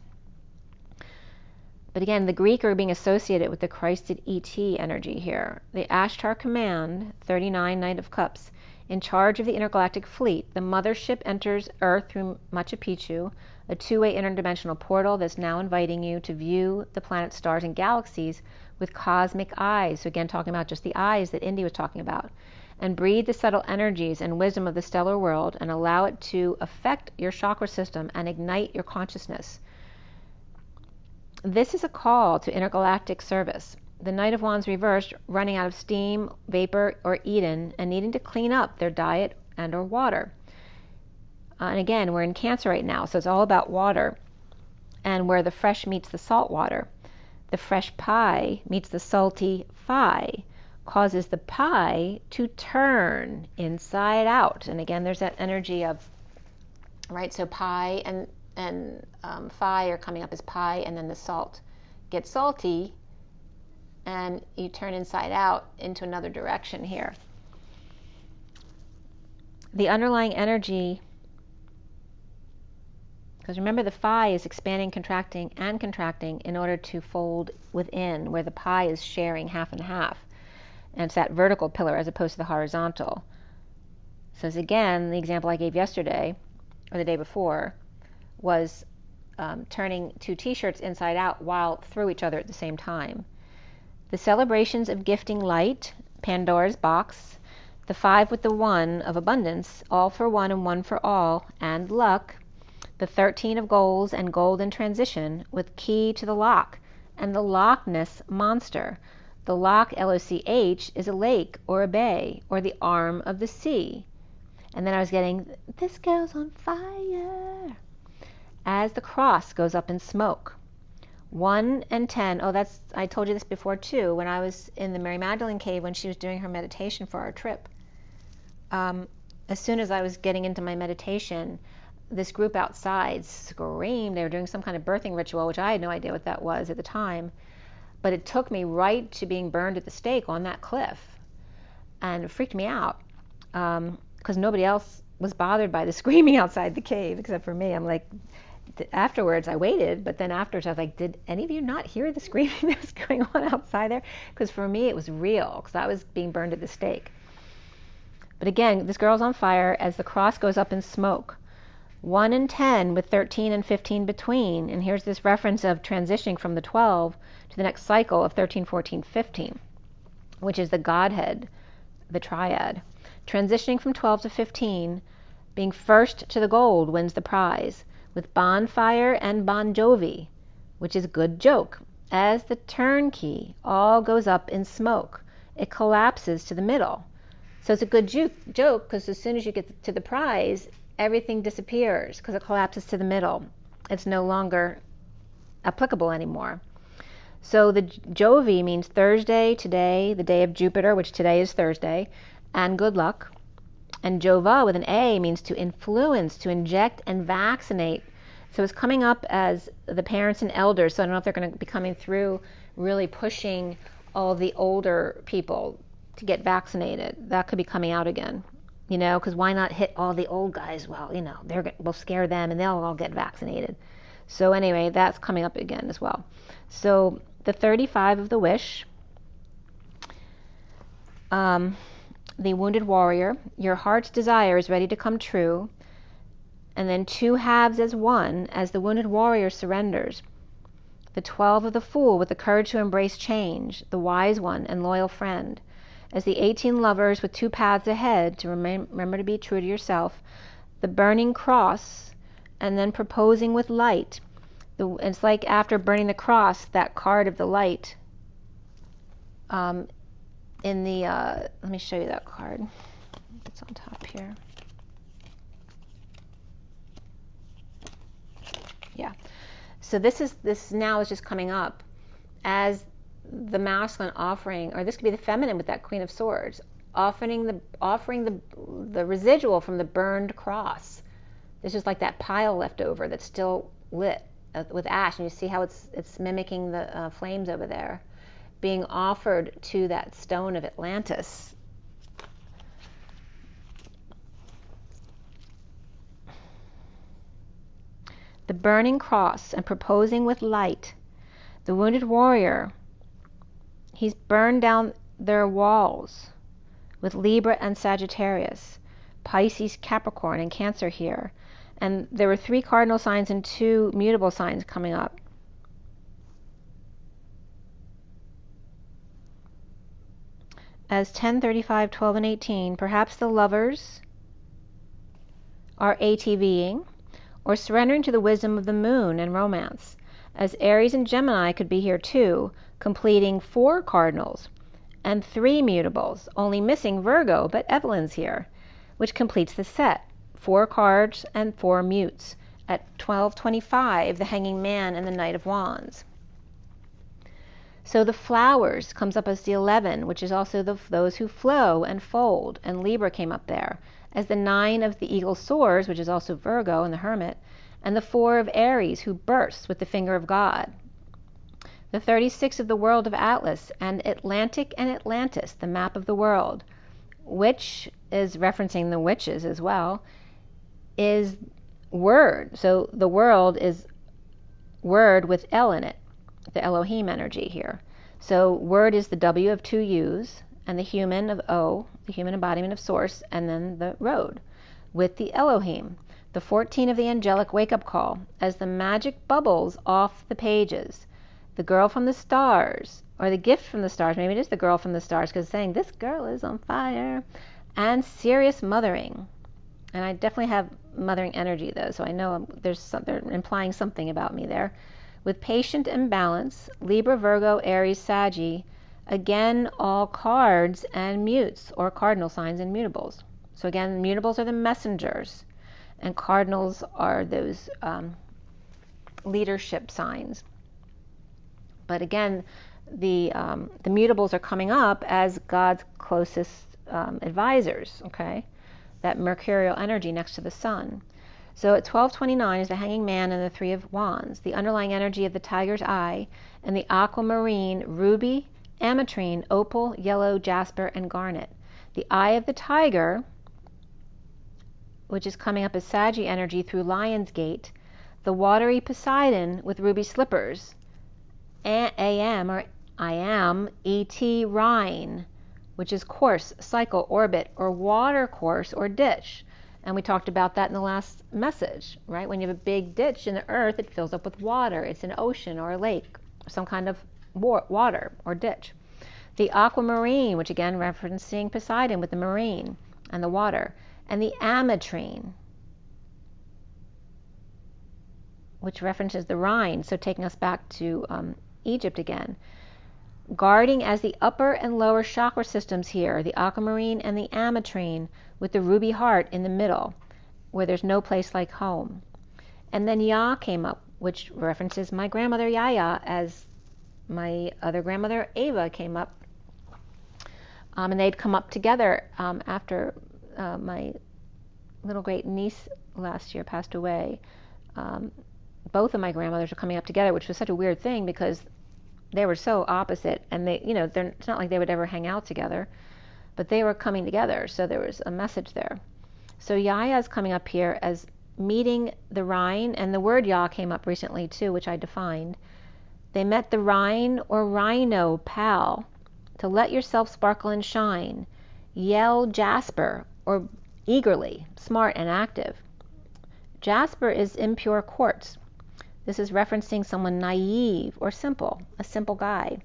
But again, the Greek are being associated with the Christed ET energy here. The Ashtar Command, 39 Knight of Cups, in charge of the intergalactic fleet. The mothership enters Earth through Machu Picchu, a 2-way interdimensional portal that's now inviting you to view the planets, stars, and galaxies with cosmic eyes. So again, talking about just the eyes that Indy was talking about. And breathe the subtle energies and wisdom of the stellar world and allow it to affect your chakra system and ignite your consciousness. This is a call to intergalactic service. The Knight of Wands reversed, running out of steam, vapor, or Eden, and needing to clean up their diet and or water. And again, we're in Cancer right now, so it's all about water and where the fresh meets the salt water. The fresh pie meets the salty phi, causes the pie to turn inside out. And again, there's that energy of, right, so pie and phi are coming up as pie, and then the salt gets salty, and you turn inside out into another direction here. The underlying energy, because remember the phi is expanding, contracting, and contracting in order to fold within, where the pie is sharing half and half. And it's that vertical pillar as opposed to the horizontal. So as again, the example I gave yesterday, or the day before, was turning 2 t-shirts inside out while through each other at the same time. The celebrations of gifting light, Pandora's box, the 5 with the 1 of abundance, all for one and one for all, and luck, the 13 of goals and gold in transition with key to the lock, and the Loch Ness monster. The loch, L-O-C-H, is a lake or a bay or the arm of the sea. And then I was getting, this girl's on fire, as the cross goes up in smoke. 1 and 10, oh, that's, I told you this before too, when I was in the Mary Magdalene cave when she was doing her meditation for our trip. As soon as I was getting into my meditation, this group outside screamed. They were doing some kind of birthing ritual, which I had no idea what that was at the time. But it took me right to being burned at the stake on that cliff. And it freaked me out because nobody else was bothered by the screaming outside the cave except for me. I'm like, afterwards I waited, but then afterwards I was like, did any of you not hear the screaming that was going on outside there? Because for me it was real, because I was being burned at the stake. But again, this girl's on fire as the cross goes up in smoke. 1 and 10 with 13 and 15 between. And here's this reference of transitioning from the 12 to the next cycle of 13, 14, 15, which is the Godhead, the triad. Transitioning from 12 to 15, being first to the gold wins the prize, with bonfire and Bon Jovi, which is good joke. As the turnkey all goes up in smoke, it collapses to the middle. So it's a good joke because as soon as you get to the prize, everything disappears because it collapses to the middle. It's no longer applicable anymore. So the Jovi means Thursday, today, the day of Jupiter, which today is Thursday, and good luck. And Jova with an A means to influence, to inject and vaccinate. So it's coming up as the parents and elders. So I don't know if they're going to be coming through really pushing all the older people to get vaccinated. That could be coming out again, you know, because why not hit all the old guys? Well, you know, we'll scare them and they'll all get vaccinated. So anyway, that's coming up again as well. So the 35 of the wish, the wounded warrior, your heart's desire is ready to come true. And then 2 halves as 1 as the wounded warrior surrenders. The 12 of the fool with the courage to embrace change, the wise one and loyal friend. As the 18 lovers with 2 paths ahead to remember to be true to yourself. The burning cross and then proposing with light. It's like after burning the cross, that card of the light. Let me show you that card. It's on top here. Yeah. So this now is just coming up as the masculine offering, or this could be the feminine with that Queen of Swords, offering the residual from the burned cross. This is like that pile left over that's still lit with ash, and you see how it's mimicking the flames over there, being offered to that stone of Atlantis. The burning cross and proposing with light. The wounded warrior, he's burned down their walls with Libra and Sagittarius, Pisces, Capricorn, and Cancer here. And there were 3 cardinal signs and 2 mutable signs coming up. As 10, 35, 12, and 18, perhaps the lovers are ATVing or surrendering to the wisdom of the moon and romance, as Aries and Gemini could be here too, completing 4 cardinals and 3 mutables, only missing Virgo, but Evelyn's here, which completes the set. 4 cards and 4 mutes. At 12:25, the Hanging Man and the Knight of Wands. So the flowers comes up as the 11, which is also those who flow and fold, and Libra came up there, as the 9 of the Eagle Soars, which is also Virgo and the Hermit, and the 4 of Aries, who bursts with the finger of God. The 36 of the world of Atlas, and Atlantic and Atlantis, the map of the world, which is referencing the witches as well, is word. So the world is word with L in it, the Elohim energy here. So word is the W of 2 U's, and the human of O, the human embodiment of source, and then the road with the Elohim. The 14 of the angelic wake-up call, as the magic bubbles off the pages. The girl from the stars, or the gift from the stars, maybe it is the girl from the stars, because it's saying this girl is on fire, and serious mothering. And I definitely have mothering energy though, so I know they're implying something about me there. With patient and balance, Libra, Virgo, Aries, Saggy, again all cards and mutes, or cardinal signs and mutables. So again, mutables are the messengers, and cardinals are those leadership signs. But again, the mutables are coming up as God's closest advisors, okay? That mercurial energy next to the sun. So at 1229 is the Hanging Man and the Three of Wands, the underlying energy of the tiger's eye, and the aquamarine, ruby, ametrine, opal, yellow, jasper, and garnet. The eye of the tiger, which is coming up as Saggy energy through Lion's Gate, the watery Poseidon with ruby slippers, AM or I am, ET Rhine, which is course, cycle, orbit, or water course or ditch. And we talked about that in the last message, right? When you have a big ditch in the earth, it fills up with water. It's an ocean or a lake, or some kind of water or ditch. The aquamarine, which again referencing Poseidon with the marine and the water. And the ametrine, which references the Rhine, so taking us back to Egypt again. Guarding as the upper and lower chakra systems here, the aquamarine and the ametrine, with the ruby heart in the middle, where there's no place like home. And then Ya came up, which references my grandmother Yaya, as my other grandmother Ava came up. And they'd come up together after my little great niece last year passed away. Both of my grandmothers were coming up together, which was such a weird thing because they were so opposite, and they, it's not like they would ever hang out together, but they were coming together, so there was a message there. So Yaya is coming up here as meeting the Rhine, and the word Ya came up recently too, which I defined. They met the Rhine or Rhino pal to let yourself sparkle and shine. Yell jasper, or eagerly, smart and active. Jasper is impure quartz. This is referencing someone naive or simple, a simple guy.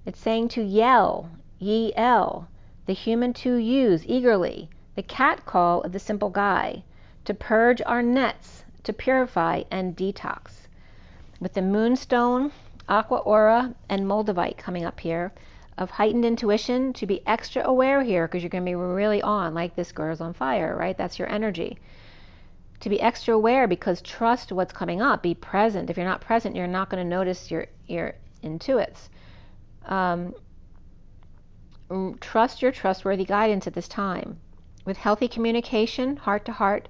It's saying to yell, ye-el, the human to use eagerly, the cat call of the simple guy, to purge our nets, to purify and detox. With the moonstone, aqua aura, and moldavite coming up here, of heightened intuition, to be extra aware here because you're going to be really on, like this girl's on fire, right? That's your energy. To be extra aware because trust what's coming up. Be present. If you're not present, you're not going to notice your intuits. Trust your trustworthy guidance at this time. With healthy communication, heart to heart,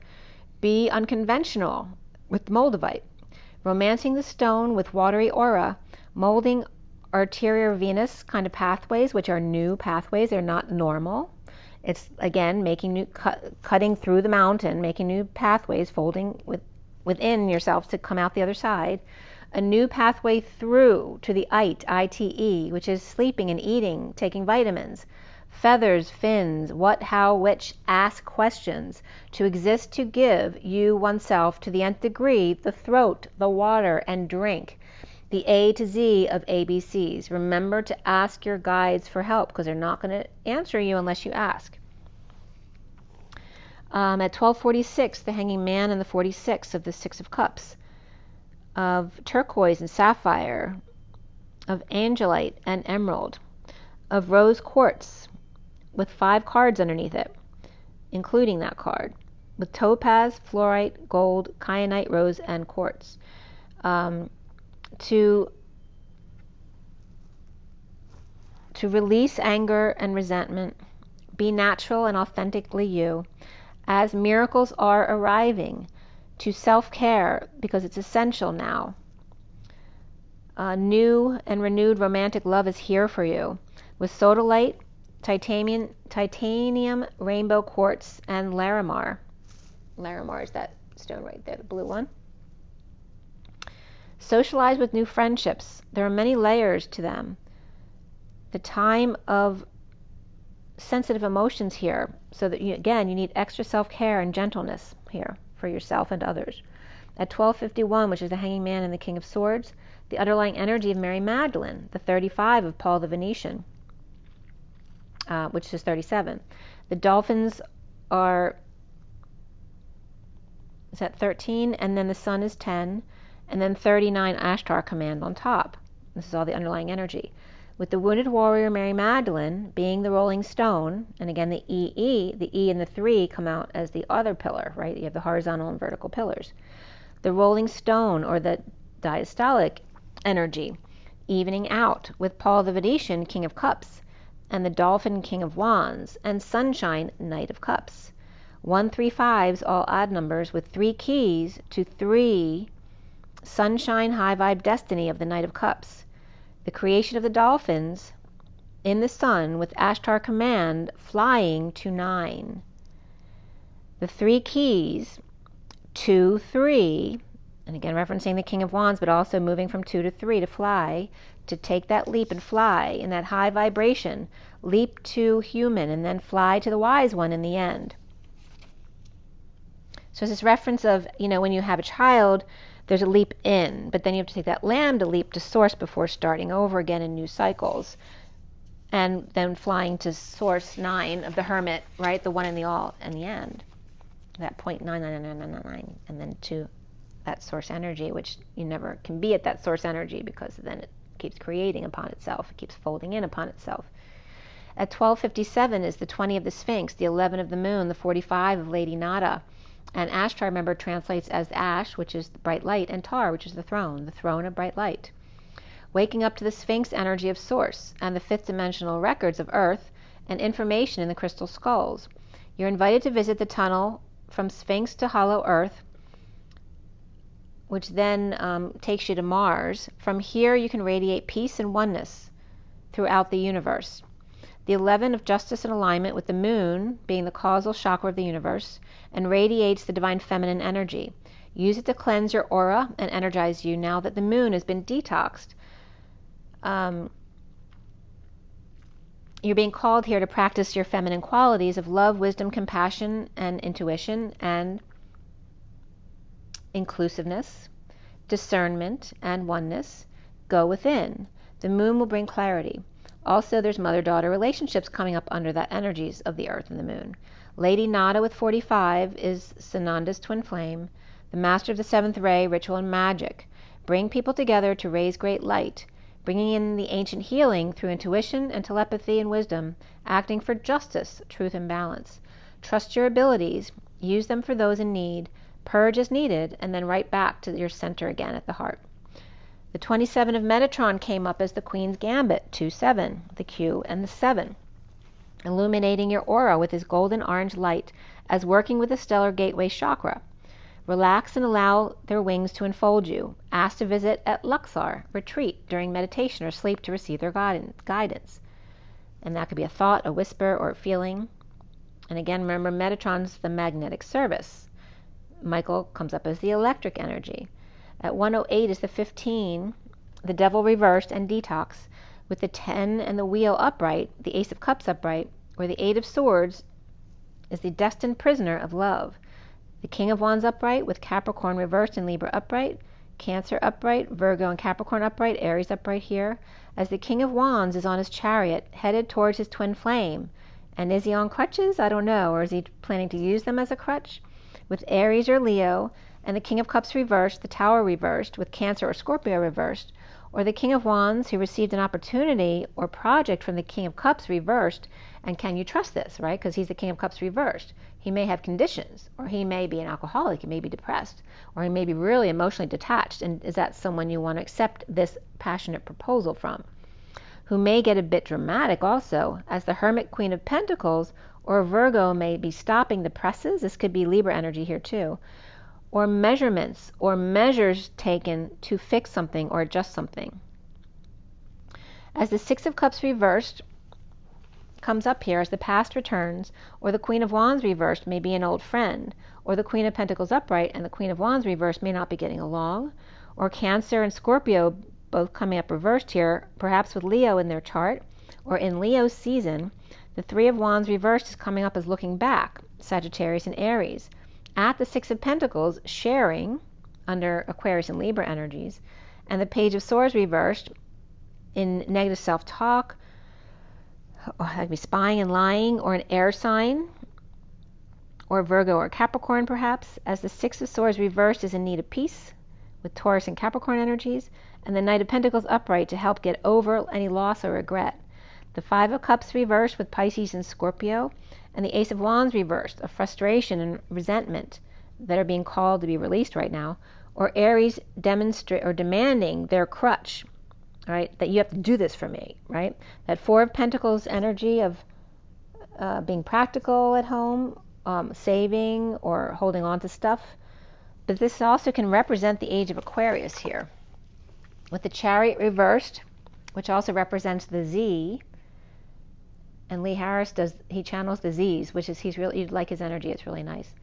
be unconventional with moldavite. Romancing the stone with watery aura, molding arterial Venus kind of pathways, which are new pathways. They're not normal. It's, again, making new cutting through the mountain, making new pathways, folding within yourself to come out the other side. A new pathway through to the ITE, which is sleeping and eating, taking vitamins. Feathers, fins, what, how, which, ask questions. To exist, to give, you oneself to the nth degree, the throat, the water, and drink. The A to Z of ABCs. Remember to ask your guides for help because they're not going to answer you unless you ask. At 1246, the Hanging Man and the 46 of the Six of Cups, of turquoise and sapphire, of angelite and emerald, of rose quartz with 5 cards underneath it, including that card, with topaz, fluorite, gold, kyanite, rose, and quartz. To release anger and resentment, be natural and authentically you, as miracles are arriving, to self-care because it's essential now. New and renewed romantic love is here for you, with sodalite, titanium, rainbow quartz, and larimar. Larimar is that stone right there, the blue one. Socialize with new friendships. There are many layers to them. The time of sensitive emotions here, so that you need extra self-care and gentleness here for yourself and others. At 1251, which is the Hanging Man and the King of Swords, the underlying energy of Mary Magdalene, the 35 of Paul the Venetian, which is 37. The dolphins are at 13, and then the sun is 10. And then 39 Ashtar command on top. This is all the underlying energy. With the wounded warrior Mary Magdalene being the rolling stone, and again the E and the 3 come out as the other pillar, right? You have the horizontal and vertical pillars. The rolling stone, or the diastolic energy, evening out with Paul the Venetian, King of Cups, and the dolphin, King of Wands, and sunshine, Knight of Cups. 135's all odd numbers with 3 keys to 3 sunshine high vibe destiny of the Knight of Cups. The creation of the dolphins in the sun with Ashtar command flying to 9. The 3 keys, 2, 3, and again referencing the King of Wands, but also moving from 2 to 3 to fly, to take that leap and fly in that high vibration, leap to human and then fly to the wise one in the end. So it's this reference of, when you have a child, there's a leap in, but then you have to take that lambda leap to source before starting over again in new cycles. And then flying to source 9 of the hermit, right? The one in the all in the end. That 0.99999, and then to that source energy, which you never can be at that source energy because then it keeps creating upon itself. It keeps folding in upon itself. At 12:57 is the 20 of the Sphinx, the 11 of the Moon, the 45 of Lady Nada. And Ashtar, remember, translates as ash, which is the bright light, and Tar, which is the throne of bright light. Waking up to the Sphinx energy of Source and the fifth dimensional records of Earth and information in the crystal skulls. You're invited to visit the tunnel from Sphinx to Hollow Earth, which then takes you to Mars. From here you can radiate peace and oneness throughout the universe. The 11 of Justice and Alignment with the Moon being the causal chakra of the universe and radiates the divine feminine energy. Use it to cleanse your aura and energize you now that the Moon has been detoxed. You're being called here to practice your feminine qualities of love, wisdom, compassion, and intuition, and inclusiveness, discernment, and oneness. Go within. The Moon will bring clarity. Also, there's mother-daughter relationships coming up under that energies of the Earth and the Moon. Lady Nada with 45 is Sananda's twin flame, the master of the seventh ray, ritual and magic. Bring people together to raise great light, bringing in the ancient healing through intuition and telepathy and wisdom, acting for justice, truth, and balance. Trust your abilities, use them for those in need, purge as needed, and then right back to your center again at the heart. The 27 of Metatron came up as the Queen's Gambit, 2-7, the Q and the 7, illuminating your aura with his golden orange light as working with the stellar gateway chakra. Relax and allow their wings to enfold you. Ask to visit at Luxor, retreat during meditation or sleep to receive their guidance. And that could be a thought, a whisper, or a feeling. And again, remember, Metatron's the magnetic service. Michael comes up as the electric energy. At 108 is the 15, the Devil reversed and detox, with the 10 and the Wheel upright, the Ace of Cups upright, or the 8 of Swords is the destined prisoner of love. The King of Wands upright with Capricorn reversed and Libra upright, Cancer upright, Virgo and Capricorn upright, Aries upright here, as the King of Wands is on his chariot, headed towards his twin flame. And is he on crutches? I don't know. Or is he planning to use them as a crutch? With Aries or Leo, and the King of Cups reversed, the Tower reversed, with Cancer or Scorpio reversed, or the King of Wands who received an opportunity or project from the King of Cups reversed, and can you trust this, right? Because he's the King of Cups reversed. He may have conditions, or he may be an alcoholic, he may be depressed, or he may be really emotionally detached, and is that someone you want to accept this passionate proposal from? Who may get a bit dramatic also, as the Hermit Queen of Pentacles, or Virgo may be stopping the presses, this could be Libra energy here too, or measurements or measures taken to fix something or adjust something. As the Six of Cups reversed comes up here, as the past returns, or the Queen of Wands reversed may be an old friend, or the Queen of Pentacles upright and the Queen of Wands reversed may not be getting along, or Cancer and Scorpio both coming up reversed here, perhaps with Leo in their chart, or in Leo's season. The Three of Wands reversed is coming up as looking back, Sagittarius and Aries. At the Six of Pentacles, sharing under Aquarius and Libra energies, and the Page of Swords reversed in negative self-talk, or that could be spying and lying, or an air sign, or Virgo or Capricorn perhaps, as the Six of Swords reversed is in need of peace with Taurus and Capricorn energies, and the Knight of Pentacles upright to help get over any loss or regret. The Five of Cups reversed with Pisces and Scorpio, and the Ace of Wands reversed, of frustration and resentment that are being called to be released right now, or Aries demanding their crutch, right? That you have to do this for me, right? That Four of Pentacles energy of being practical at home, saving or holding on to stuff. But this also can represent the age of Aquarius here. With the Chariot reversed, which also represents the Z, and Lee Harris he channels the Z's, which is, you like his energy, it's really nice.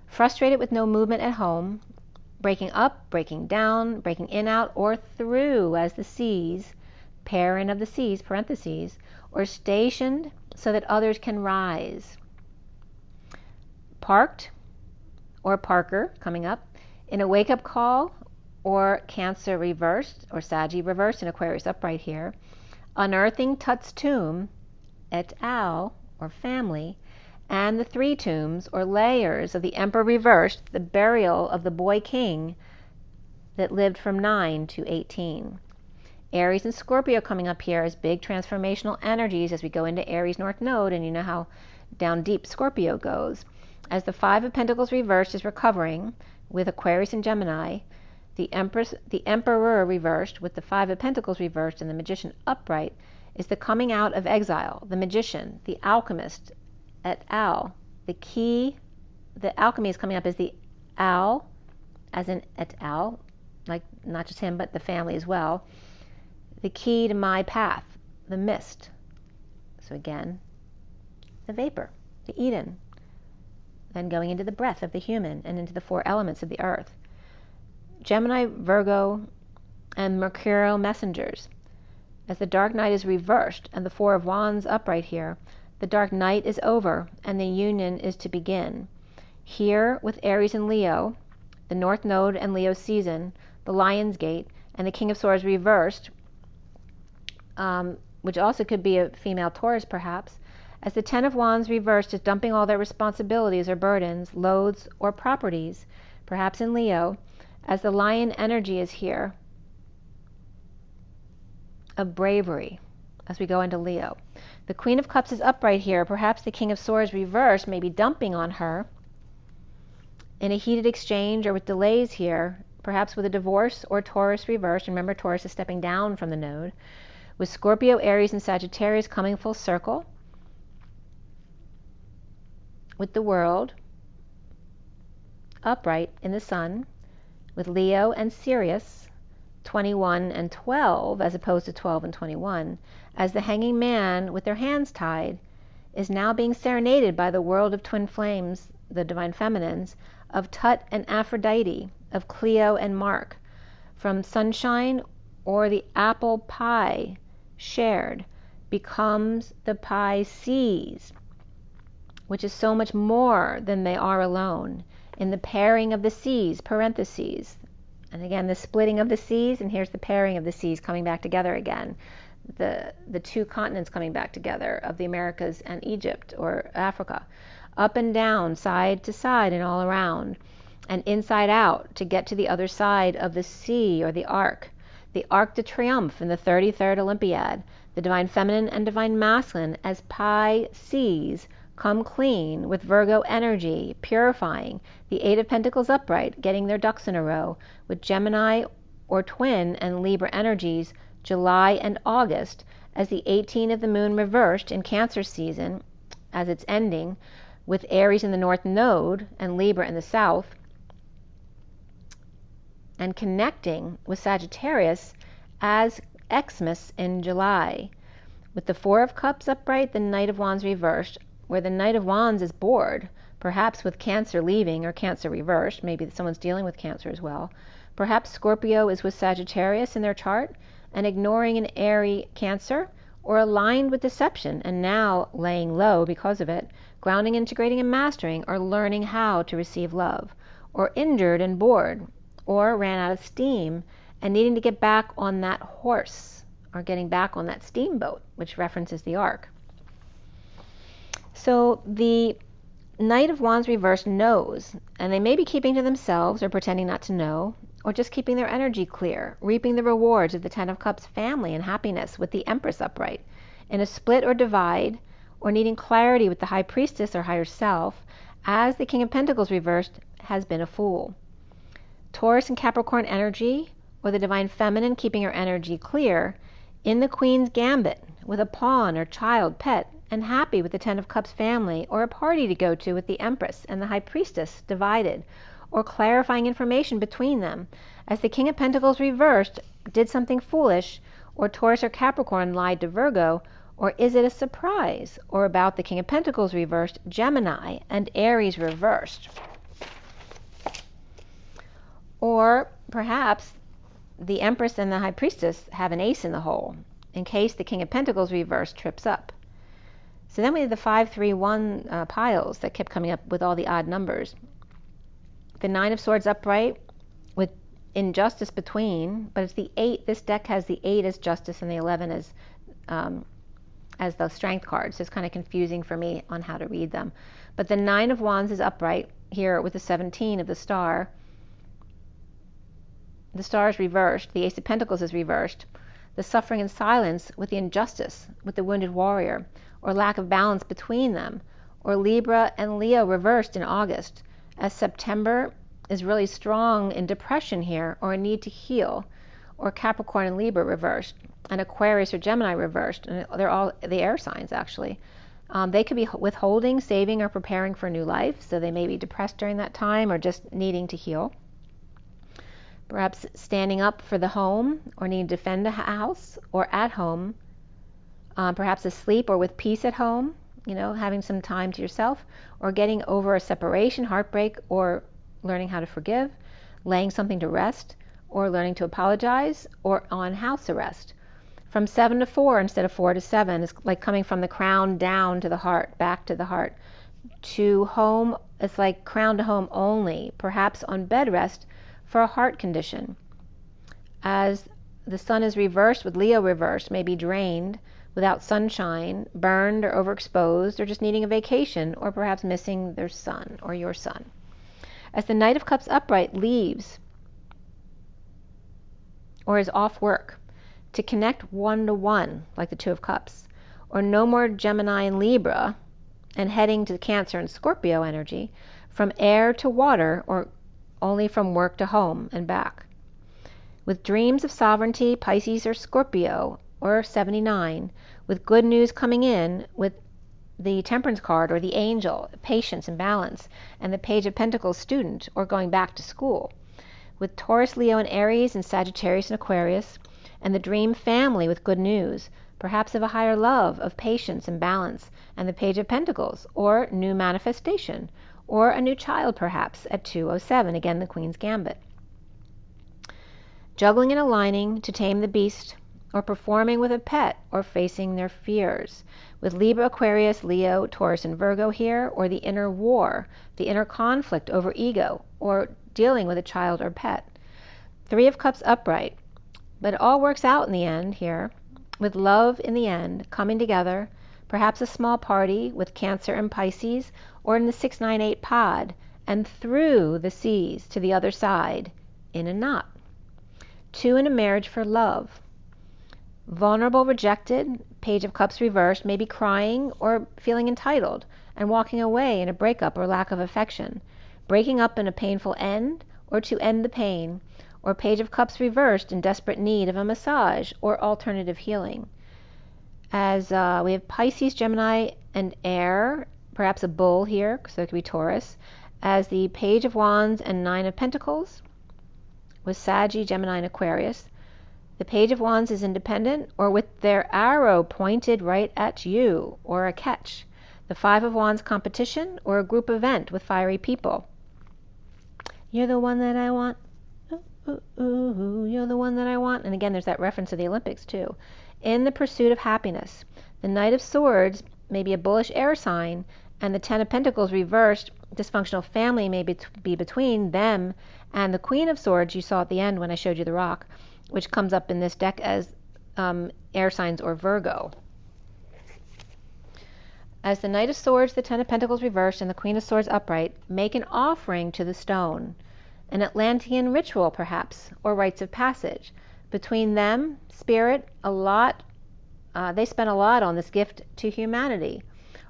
Frustrated with no movement at home, breaking up, breaking down, breaking in, out, or through as the C's, parent of the C's, parentheses, or stationed so that others can rise. Parked, or Parker, coming up, in a wake-up call, or Cancer reversed, or Saggy reversed, and Aquarius upright here. Unearthing Tut's tomb, et al., or family, and the 3 tombs, or layers of the Emperor reversed, the burial of the boy king that lived from 9 to 18. Aries and Scorpio coming up here as big transformational energies as we go into Aries North Node, and you know how down deep Scorpio goes. As the 5 of Pentacles reversed is recovering with Aquarius and Gemini, the Emperor reversed with the 5 of Pentacles reversed, and the Magician upright is the coming out of exile, the Magician, the Alchemist, et al. The alchemy is coming up as the al, as in et al, like not just him, but the family as well. The key to my path, the mist. So again, the vapor, the Eden. Then going into the breath of the human and into the 4 elements of the earth. Gemini, Virgo, and Mercurial messengers. As the dark night is reversed and the 4 of Wands upright here, the dark night is over and the union is to begin. Here with Aries and Leo, the North Node and Leo season, the Lion's Gate, and the King of Swords reversed, which also could be a female Taurus perhaps, as the 10 of Wands reversed is dumping all their responsibilities or burdens, loads, or properties, perhaps in Leo, as the Lion energy is here of bravery as we go into Leo. The Queen of Cups is upright here, perhaps the King of Swords reversed may be dumping on her in a heated exchange or with delays here, perhaps with a divorce or Taurus reversed. Remember, Taurus is stepping down from the node. With Scorpio, Aries, and Sagittarius coming full circle. With the World upright in the Sun. With Leo and Sirius, 21 and 12, as opposed to 12 and 21, as the Hanging Man with their hands tied is now being serenaded by the world of twin flames, the divine feminines, of Tut and Aphrodite, of Cleo and Mark, from sunshine or the apple pie shared becomes the Pisces, which is so much more than they are alone, in the pairing of the seas, parentheses. And again, the splitting of the seas, and here's the pairing of the seas coming back together again. The 2 continents coming back together of the Americas and Egypt or Africa. Up and down, side to side and all around. And inside out to get to the other side of the sea or the Arc. The Arc de Triomphe in the 33rd Olympiad. The divine feminine and divine masculine as Pisces come clean with Virgo energy, purifying, the 8 of Pentacles upright, getting their ducks in a row, with Gemini or twin and Libra energies, July and August, as the 18 of the moon reversed in Cancer season, as it's ending, with Aries in the North Node and Libra in the South, and connecting with Sagittarius as Xmas in July, with the 4 of Cups upright, the Knight of Wands reversed, where the Knight of Wands is bored, perhaps with Cancer leaving or Cancer reversed. Maybe someone's dealing with Cancer as well. Perhaps Scorpio is with Sagittarius in their chart and ignoring an airy Cancer, or aligned with deception and now laying low because of it, grounding, integrating, and mastering, or learning how to receive love, or injured and bored, or ran out of steam and needing to get back on that horse, or getting back on that steamboat, which references the Ark. So the Knight of Wands reversed knows, and they may be keeping to themselves or pretending not to know, or just keeping their energy clear, reaping the rewards of the 10 of Cups family and happiness with the Empress upright, in a split or divide, or needing clarity with the High Priestess or higher self, as the King of Pentacles reversed has been a fool. Taurus and Capricorn energy, or the divine feminine keeping her energy clear, in the Queen's gambit, with a pawn or child, pet, and happy with the Ten of Cups family, or a party to go to with the Empress and the High Priestess divided, or clarifying information between them, as the King of Pentacles reversed did something foolish, or Taurus or Capricorn lied to Virgo, or is it a surprise, or about the King of Pentacles reversed, Gemini, and Aries reversed. Or perhaps the Empress and the High Priestess have an ace in the hole, in case the King of Pentacles reversed trips up. So then we have the 5, 3, 1 piles that kept coming up with all the odd numbers. The 9 of Swords upright with injustice between, but it's the 8. This deck has the 8 as justice and the 11 as the strength cards. So it's kind of confusing for me on how to read them. But the 9 of Wands is upright here with the 17 of the star. The star is reversed. The Ace of Pentacles is reversed. The suffering and silence with the injustice with the wounded warrior, or lack of balance between them, or Libra and Leo reversed in August, as September is really strong in depression here, or a need to heal, or Capricorn and Libra reversed, and Aquarius or Gemini reversed, and they're all the air signs actually. They could be withholding, saving, or preparing for a new life, so they may be depressed during that time or just needing to heal. Perhaps standing up for the home, or needing to defend a house, or at home, perhaps asleep or with peace at home, having some time to yourself, or getting over a separation, heartbreak, or learning how to forgive, laying something to rest, or learning to apologize, or on house arrest. From 7 to 4 instead of 4 to 7 is like coming from the crown down to the heart, back to the heart. To home, it's like crown to home only, perhaps on bed rest for a heart condition. As the sun is reversed with Leo reversed, may be drained, without sunshine, burned or overexposed, or just needing a vacation, or perhaps missing their son or your son. As the Knight of Cups upright leaves or is off work to connect one-to-one, like the Two of Cups, or no more Gemini and Libra, and heading to Cancer and Scorpio energy, from air to water, or only from work to home and back. With dreams of sovereignty, Pisces or Scorpio, or 79, with good news coming in with the Temperance card or the Angel, patience and balance, and the Page of Pentacles student, or going back to school. With Taurus, Leo, and Aries, and Sagittarius and Aquarius, and the dream family with good news, perhaps of a higher love, of patience and balance, and the Page of Pentacles, or new manifestation, or a new child perhaps at 207, again the Queen's Gambit. Juggling and aligning to tame the beast, or performing with a pet, or facing their fears. With Libra, Aquarius, Leo, Taurus, and Virgo here, or the inner war, the inner conflict over ego, or dealing with a child or pet. 3 of Cups upright, but it all works out in the end here, with love in the end, coming together, perhaps a small party with Cancer and Pisces, or in the 698 pod, and through the seas to the other side, in a knot. 2 in a marriage for love. Vulnerable, rejected, Page of Cups reversed, maybe crying or feeling entitled, and walking away in a breakup or lack of affection. Breaking up in a painful end, or to end the pain, or Page of Cups reversed in desperate need of a massage or alternative healing. As we have Pisces, Gemini, and Air, perhaps a bull here, so it could be Taurus, as the Page of Wands and 9 of Pentacles, with Saggy, Gemini, and Aquarius. The Page of Wands is independent, or with their arrow pointed right at you, or a catch. The 5 of Wands competition, or a group event with fiery people. You're the one that I want. Ooh, ooh, ooh, you're the one that I want. And again, there's that reference to the Olympics too. In the pursuit of happiness. The Knight of Swords may be a bullish air sign, and the 10 of Pentacles reversed, dysfunctional family may be between them and the Queen of Swords you saw at the end when I showed you the rock, which comes up in this deck as air signs or Virgo. As the Knight of Swords, the 10 of Pentacles reversed, and the Queen of Swords upright, make an offering to the stone, an Atlantean ritual perhaps, or rites of passage. Between them, Spirit, they spent a lot on this gift to humanity,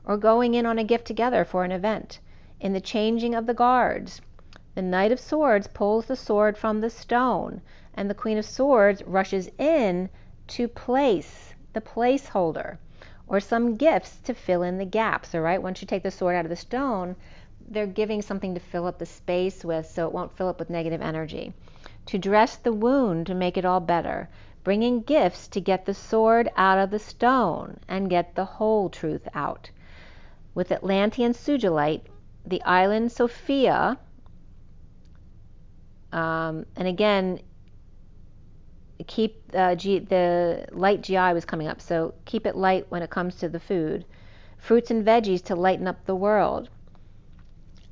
or going in on a gift together for an event. In the changing of the guards, the Knight of Swords pulls the sword from the stone, and the Queen of Swords rushes in to place the placeholder, or some gifts to fill in the gaps. All right, once you take the sword out of the stone, they're giving something to fill up the space with so it won't fill up with negative energy. To dress the wound to make it all better, bringing gifts to get the sword out of the stone and get the whole truth out. With Atlantean Sugilite, the island Sophia, and again, keep the light GI was coming up, so keep it light when it comes to the food. Fruits and veggies to lighten up the world.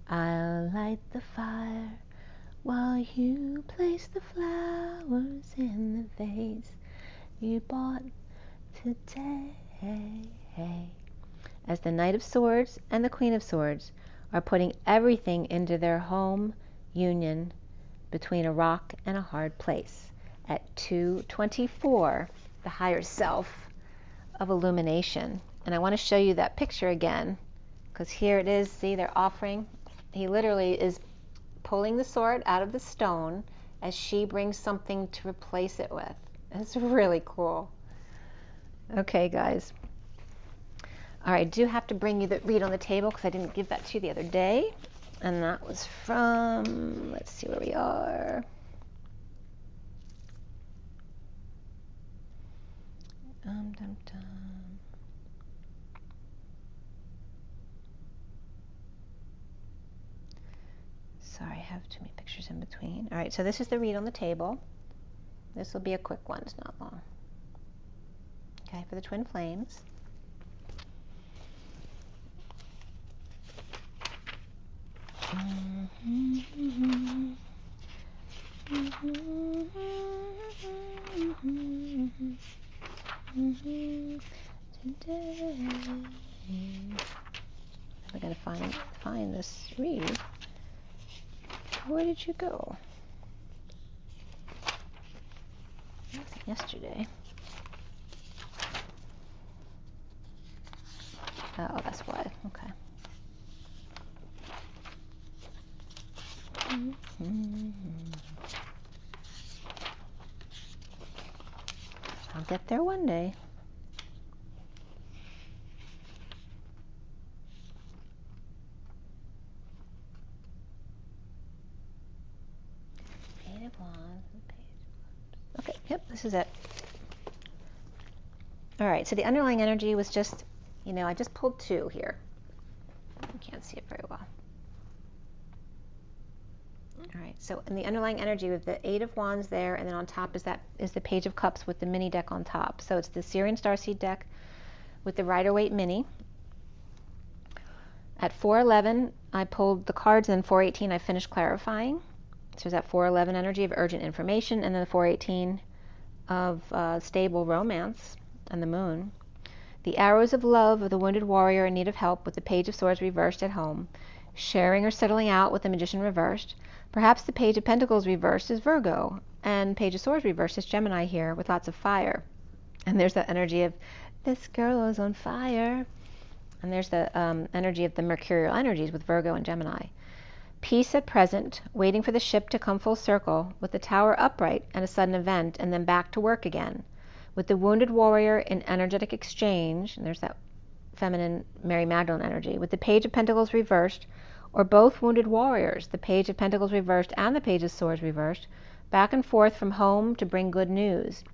I'll light the fire while you place the flowers in the vase you bought today. As the Knight of Swords and the Queen of Swords are putting everything into their home union between a rock and a hard place. At 2:24, the higher self of illumination. And I want to show you that picture again, because here it is. See, they're offering. He literally is pulling the sword out of the stone as she brings something to replace it with. It's really cool. Okay, guys. All right, I do have to bring you the read on the table because I didn't give that to you the other day. And that was from, let's see where we are. Dum, dum. Sorry, I have too many pictures in between. All right, so this is the read on the table. This will be a quick one, it's not long. Okay, for the twin flames. Today, I gotta find this read. Where did you go? Yesterday. Oh, that's why. Okay. I'll get there one day. Okay, yep, this is it. All right, so the underlying energy was just, I just pulled two here. You can't see it very well. All right, so in the underlying energy with the Eight of Wands there, and then on top is the Page of Cups with the mini deck on top. So it's the SIRIAN Starseed deck with the Rider-Waite mini. At 4:11, I pulled the cards, and then 4:18, I finished clarifying. So there's that 4:11 energy of urgent information, and then the 4:18 of stable romance and the moon. The arrows of love of the wounded warrior in need of help with the Page of Swords reversed at home. Sharing or settling out with the Magician reversed. Perhaps the Page of Pentacles reversed is Virgo, and Page of Swords reversed is Gemini here with lots of fire. And there's that energy of, this girl is on fire. And there's the energy of the mercurial energies with Virgo and Gemini. Peace at present, waiting for the ship to come full circle, with the tower upright and a sudden event, and then back to work again. With the wounded warrior in energetic exchange, and there's that feminine Mary Magdalene energy, with the Page of Pentacles reversed, or both wounded warriors, the Page of Pentacles reversed and the Page of Swords reversed, back and forth from home to bring good news.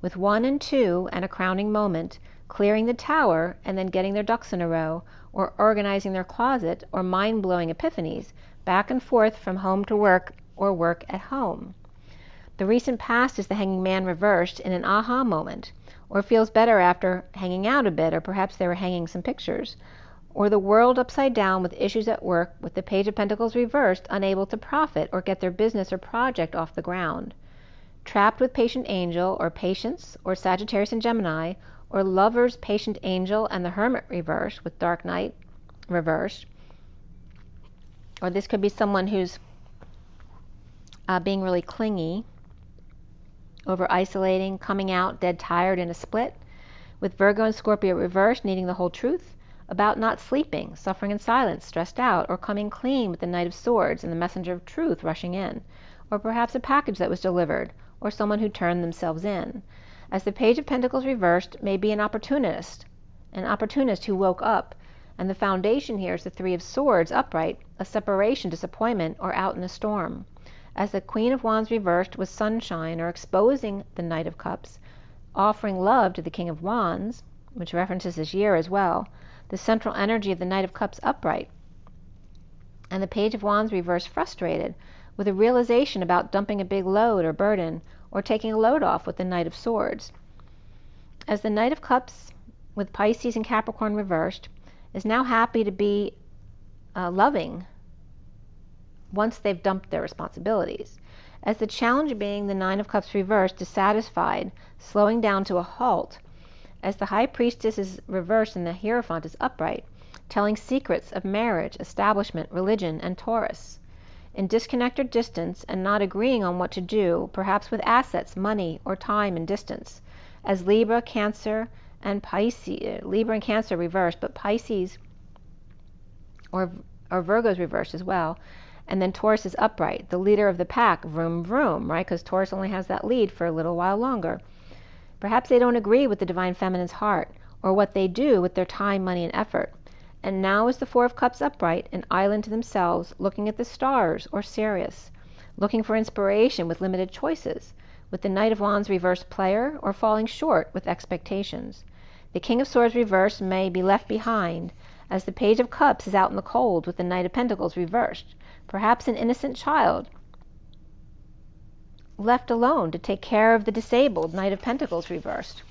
With 1 and 2 and a crowning moment, clearing the tower and then getting their ducks in a row, or organizing their closet, or mind-blowing epiphanies, back and forth from home to work, or work at home. The recent past is the Hanging Man reversed in an aha moment, or feels better after hanging out a bit, or perhaps they were hanging some pictures. Or the world upside down with issues at work, with the Page of Pentacles reversed, unable to profit or get their business or project off the ground. Trapped with Patient Angel, or Patience, or Sagittarius and Gemini, or Lovers, Patient Angel, and the Hermit reversed with Dark Knight reversed. Or this could be someone who's being really clingy, over isolating, coming out dead tired in a split, with Virgo and Scorpio reversed, needing the whole truth, about not sleeping, suffering in silence, stressed out, or coming clean with the Knight of Swords and the Messenger of Truth rushing in, or perhaps a package that was delivered, or someone who turned themselves in. As the Page of Pentacles reversed may be an opportunist, an opportunist who woke up. And the foundation here is the Three of Swords upright, a separation, disappointment, or out in a storm. As the Queen of Wands reversed was sunshine, or exposing the Knight of Cups, offering love to the King of Wands, which references this year as well, the central energy of the Knight of Cups upright. And the Page of Wands reversed frustrated, with a realization about dumping a big load or burden, or taking a load off with the Knight of Swords. As the Knight of Cups, with Pisces and Capricorn reversed, is now happy to be loving once they've dumped their responsibilities. As the challenge being the Nine of Cups reversed, dissatisfied, slowing down to a halt. As the High Priestess is reversed and the Hierophant is upright, telling secrets of marriage, establishment, religion, and Taurus. In disconnect or distance and not agreeing on what to do, perhaps with assets, money, or time and distance. As Libra, Cancer, and Pisces, Libra and Cancer reversed, but Pisces or Virgo is reversed as well. And then Taurus is upright, the leader of the pack, vroom, vroom, right? Because Taurus only has that lead for a little while longer. Perhaps they don't agree with the Divine Feminine's heart, or what they do with their time, money, and effort. And now is the Four of Cups upright, an island to themselves, looking at the stars, or Sirius, looking for inspiration with limited choices, with the Knight of Wands reversed player, or falling short with expectations. The King of Swords reversed may be left behind, as the Page of Cups is out in the cold with the Knight of Pentacles reversed, perhaps an innocent child left alone to take care of the disabled, Knight of Pentacles reversed.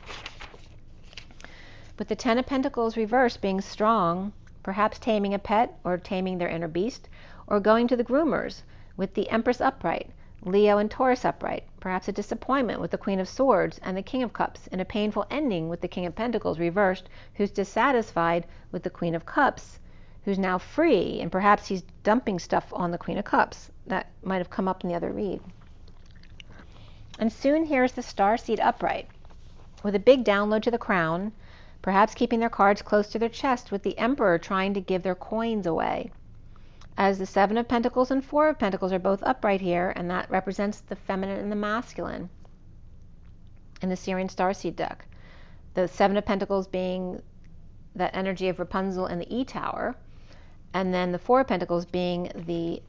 With the Ten of Pentacles reversed being strong, perhaps taming a pet or taming their inner beast, or going to the groomers with the Empress upright, Leo and Taurus upright, perhaps a disappointment with the Queen of Swords and the King of Cups, and a painful ending with the King of Pentacles reversed, who's dissatisfied with the Queen of Cups, who's now free, and perhaps he's dumping stuff on the Queen of Cups. That might have come up in the other read. And soon here's the Starseed upright, with a big download to the crown, perhaps keeping their cards close to their chest, with the Emperor trying to give their coins away. As the Seven of Pentacles and Four of Pentacles are both upright here, and that represents the feminine and the masculine in the SIRIAN Starseed deck. The Seven of Pentacles being that energy of Rapunzel and the E-Tower, and then the Four of Pentacles being the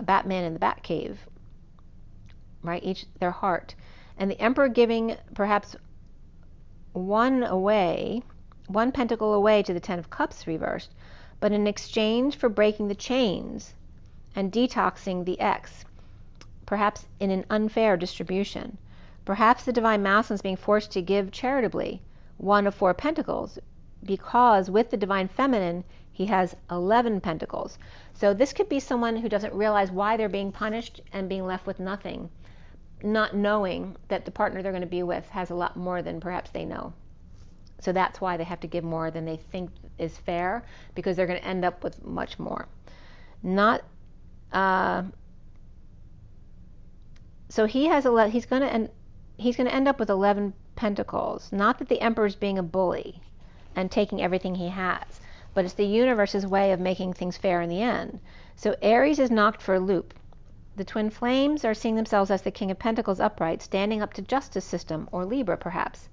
Batman in the Batcave, right? Each their heart. And the Emperor giving perhaps one pentacle away to the Ten of Cups reversed, but in exchange for breaking the chains and detoxing the X, perhaps in an unfair distribution. Perhaps the Divine Masculine is being forced to give charitably one of Four Pentacles, because with the Divine Feminine, he has 11 Pentacles. So this could be someone who doesn't realize why they're being punished and being left with nothing, not knowing that the partner they're going to be with has a lot more than perhaps they know. So that's why they have to give more than they think is fair, because they're going to end up with much more. So he has he's going to end up with 11 Pentacles. Not that the Emperor's being a bully and taking everything he has, but it's the universe's way of making things fair in the end. So Aries is knocked for a loop. The twin flames are seeing themselves as the King of Pentacles upright, standing up to justice system, or Libra perhaps.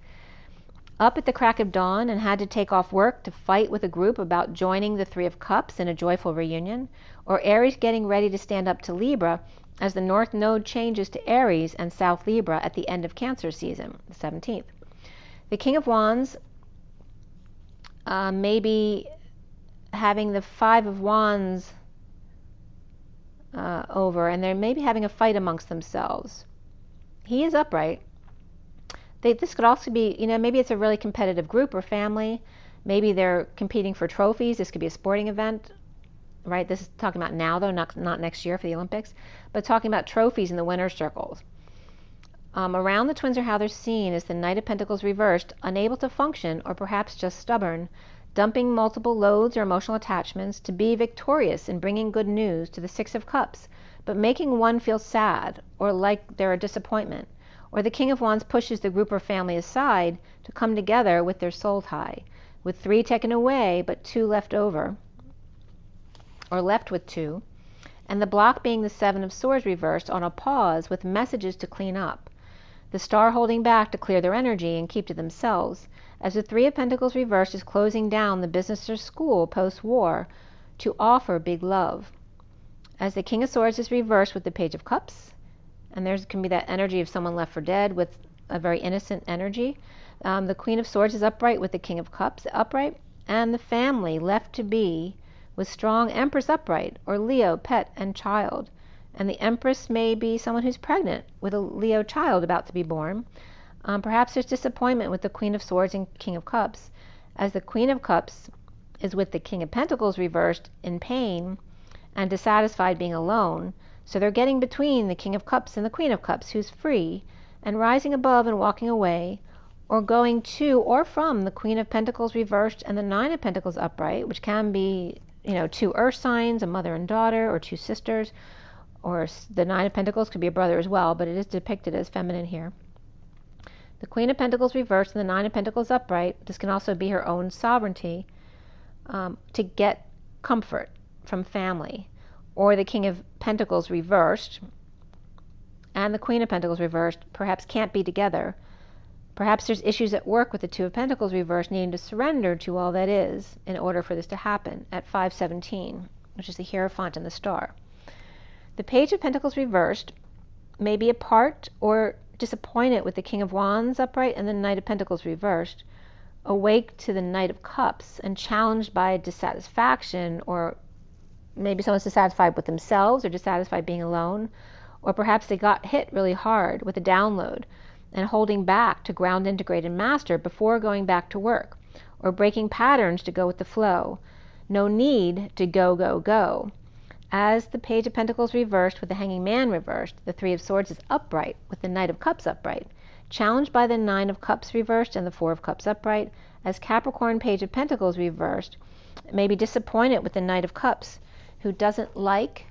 Up at the crack of dawn and had to take off work to fight with a group about joining the Three of Cups in a joyful reunion, or Aries getting ready to stand up to Libra as the North Node changes to Aries and South Libra at the end of Cancer season, the 17th. The King of Wands may be having the Five of Wands over, and they're maybe having a fight amongst themselves. He is upright. This could also be, maybe it's a really competitive group or family. Maybe they're competing for trophies. This could be a sporting event, right? This is talking about now, though, not next year for the Olympics, but talking about trophies in the winner's circles. Around the twins are how they're seen as the Knight of Pentacles reversed, unable to function, or perhaps just stubborn, dumping multiple loads or emotional attachments to be victorious in bringing good news to the Six of Cups, but making one feel sad or like they're a disappointment. Or the King of Wands pushes the group or family aside to come together with their soul tie, with 3 taken away but 2 left over, or left with 2, and the block being the Seven of Swords reversed on a pause with messages to clean up, the Star holding back to clear their energy and keep to themselves, as the Three of Pentacles reversed is closing down the business or school post-war to offer big love. As the King of Swords is reversed with the Page of Cups, and there can be that energy of someone left for dead with a very innocent energy. The Queen of Swords is upright with the King of Cups upright, and the family left to be with strong Empress upright, or Leo, pet, and child. And the Empress may be someone who's pregnant with a Leo child about to be born. Perhaps there's disappointment with the Queen of Swords and King of Cups, as the Queen of Cups is with the King of Pentacles reversed in pain and dissatisfied being alone. So they're getting between the King of Cups and the Queen of Cups, who's free and rising above and walking away, or going to or from the Queen of Pentacles reversed and the Nine of Pentacles upright, which can be, two earth signs, a mother and daughter, or two sisters, or the Nine of Pentacles could be a brother as well, but it is depicted as feminine here. The Queen of Pentacles reversed and the Nine of Pentacles upright, this can also be her own sovereignty, to get comfort from family. Or the King of Pentacles reversed and the Queen of Pentacles reversed perhaps can't be together. Perhaps there's issues at work with the Two of Pentacles reversed, needing to surrender to all that is in order for this to happen at 517, which is the Hierophant and the Star. The Page of Pentacles reversed may be apart or disappointed with the King of Wands upright and the Knight of Pentacles reversed, awake to the Knight of Cups and challenged by dissatisfaction, or maybe someone's dissatisfied with themselves or dissatisfied being alone, or perhaps they got hit really hard with a download and holding back to ground, integrate, and master before going back to work, or breaking patterns to go with the flow. No need to go, go, go. As the Page of Pentacles reversed with the Hanging Man reversed, the Three of Swords is upright with the Knight of Cups upright, challenged by the Nine of Cups reversed and the Four of Cups upright. As Capricorn Page of Pentacles reversed, may be disappointed with the Knight of Cups, who doesn't like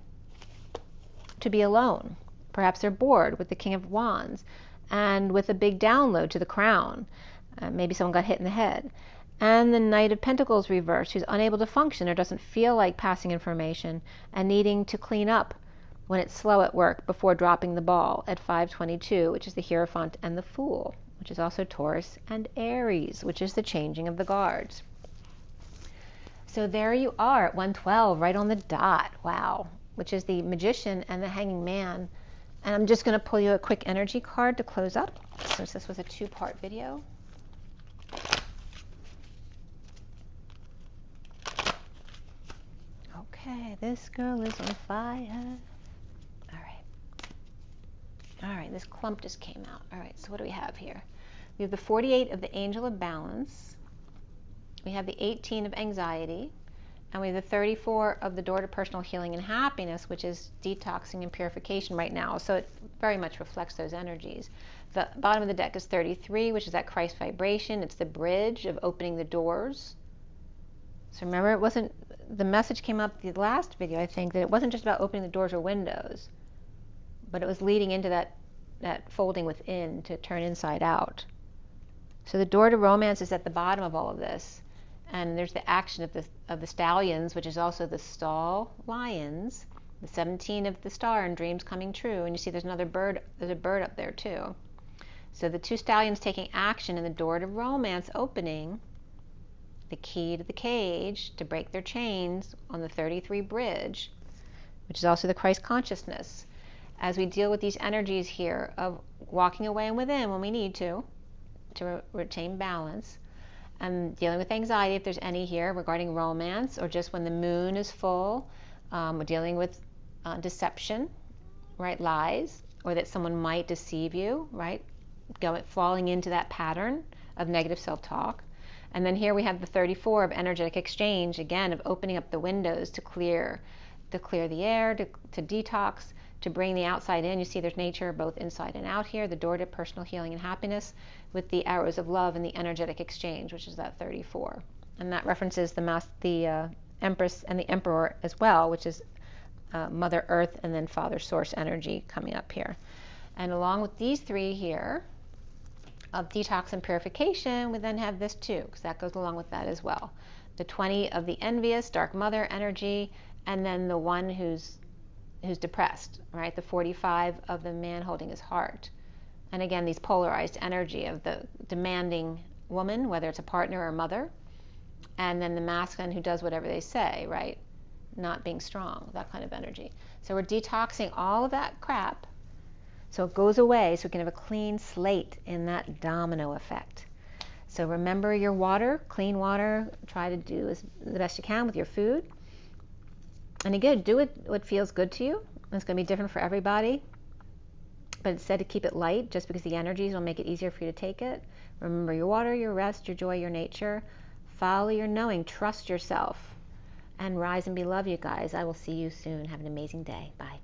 to be alone. Perhaps they're bored with the King of Wands and with a big download to the crown. Maybe someone got hit in the head. And the Knight of Pentacles reversed, who's unable to function or doesn't feel like passing information and needing to clean up when it's slow at work before dropping the ball at 522, which is the Hierophant and the Fool, which is also Taurus and Aries, which is the changing of the guards. So there you are at 112, right on the dot. Wow. Which is the Magician and the Hanging Man. And I'm just going to pull you a quick energy card to close up, since this was a two-part video. Okay, this girl is on fire. All right, this clump just came out. All right, so what do we have here? We have the 48 of the Angel of Balance. We have the 18 of Anxiety. And we have the 34 of the Door to Personal Healing and Happiness, which is detoxing and purification right now. So it very much reflects those energies. The bottom of the deck is 33, which is that Christ vibration. It's the bridge of opening the doors. So remember, it wasn't, the message came up the last video, I think, that it wasn't just about opening the doors or windows, but it was leading into that folding within to turn inside out. So the door to romance is at the bottom of all of this. And there's the action of the stallions, which is also the stall lions, the 17 of the star and dreams coming true. And you see there's another bird, there's a bird up there too. So the two stallions taking action and the door to romance opening, the key to the cage to break their chains on the 33 bridge, which is also the Christ consciousness. As we deal with these energies here of walking away and within when we need to retain balance, and dealing with anxiety if there's any here regarding romance, or just when the moon is full, we're dealing with deception, right, lies, or that someone might deceive you, right, falling into that pattern of negative self-talk. And then here we have the 34 of energetic exchange, again, of opening up the windows to clear the air, to detox, to bring the outside in. You see there's nature both inside and out here, the door to personal healing and happiness, with the arrows of love and the energetic exchange, which is that 34. And that references the Empress and the Emperor as well, which is Mother Earth and then Father Source energy coming up here. And along with these three here of detox and purification, we then have this too, because that goes along with that as well. The 20 of the envious, Dark Mother energy, and then the one who's depressed, right? The 45 of the man holding his heart. And again, these polarized energy of the demanding woman, whether it's a partner or a mother, and then the masculine who does whatever they say, right? Not being strong, that kind of energy. So we're detoxing all of that crap so it goes away, so we can have a clean slate in that domino effect. So remember your water, clean water. Try to do the best you can with your food. And again, do what feels good to you. It's going to be different for everybody. But instead, to keep it light, just because the energies will make it easier for you to take it. Remember your water, your rest, your joy, your nature. Follow your knowing. Trust yourself. And rise and be loved, you guys. I will see you soon. Have an amazing day. Bye.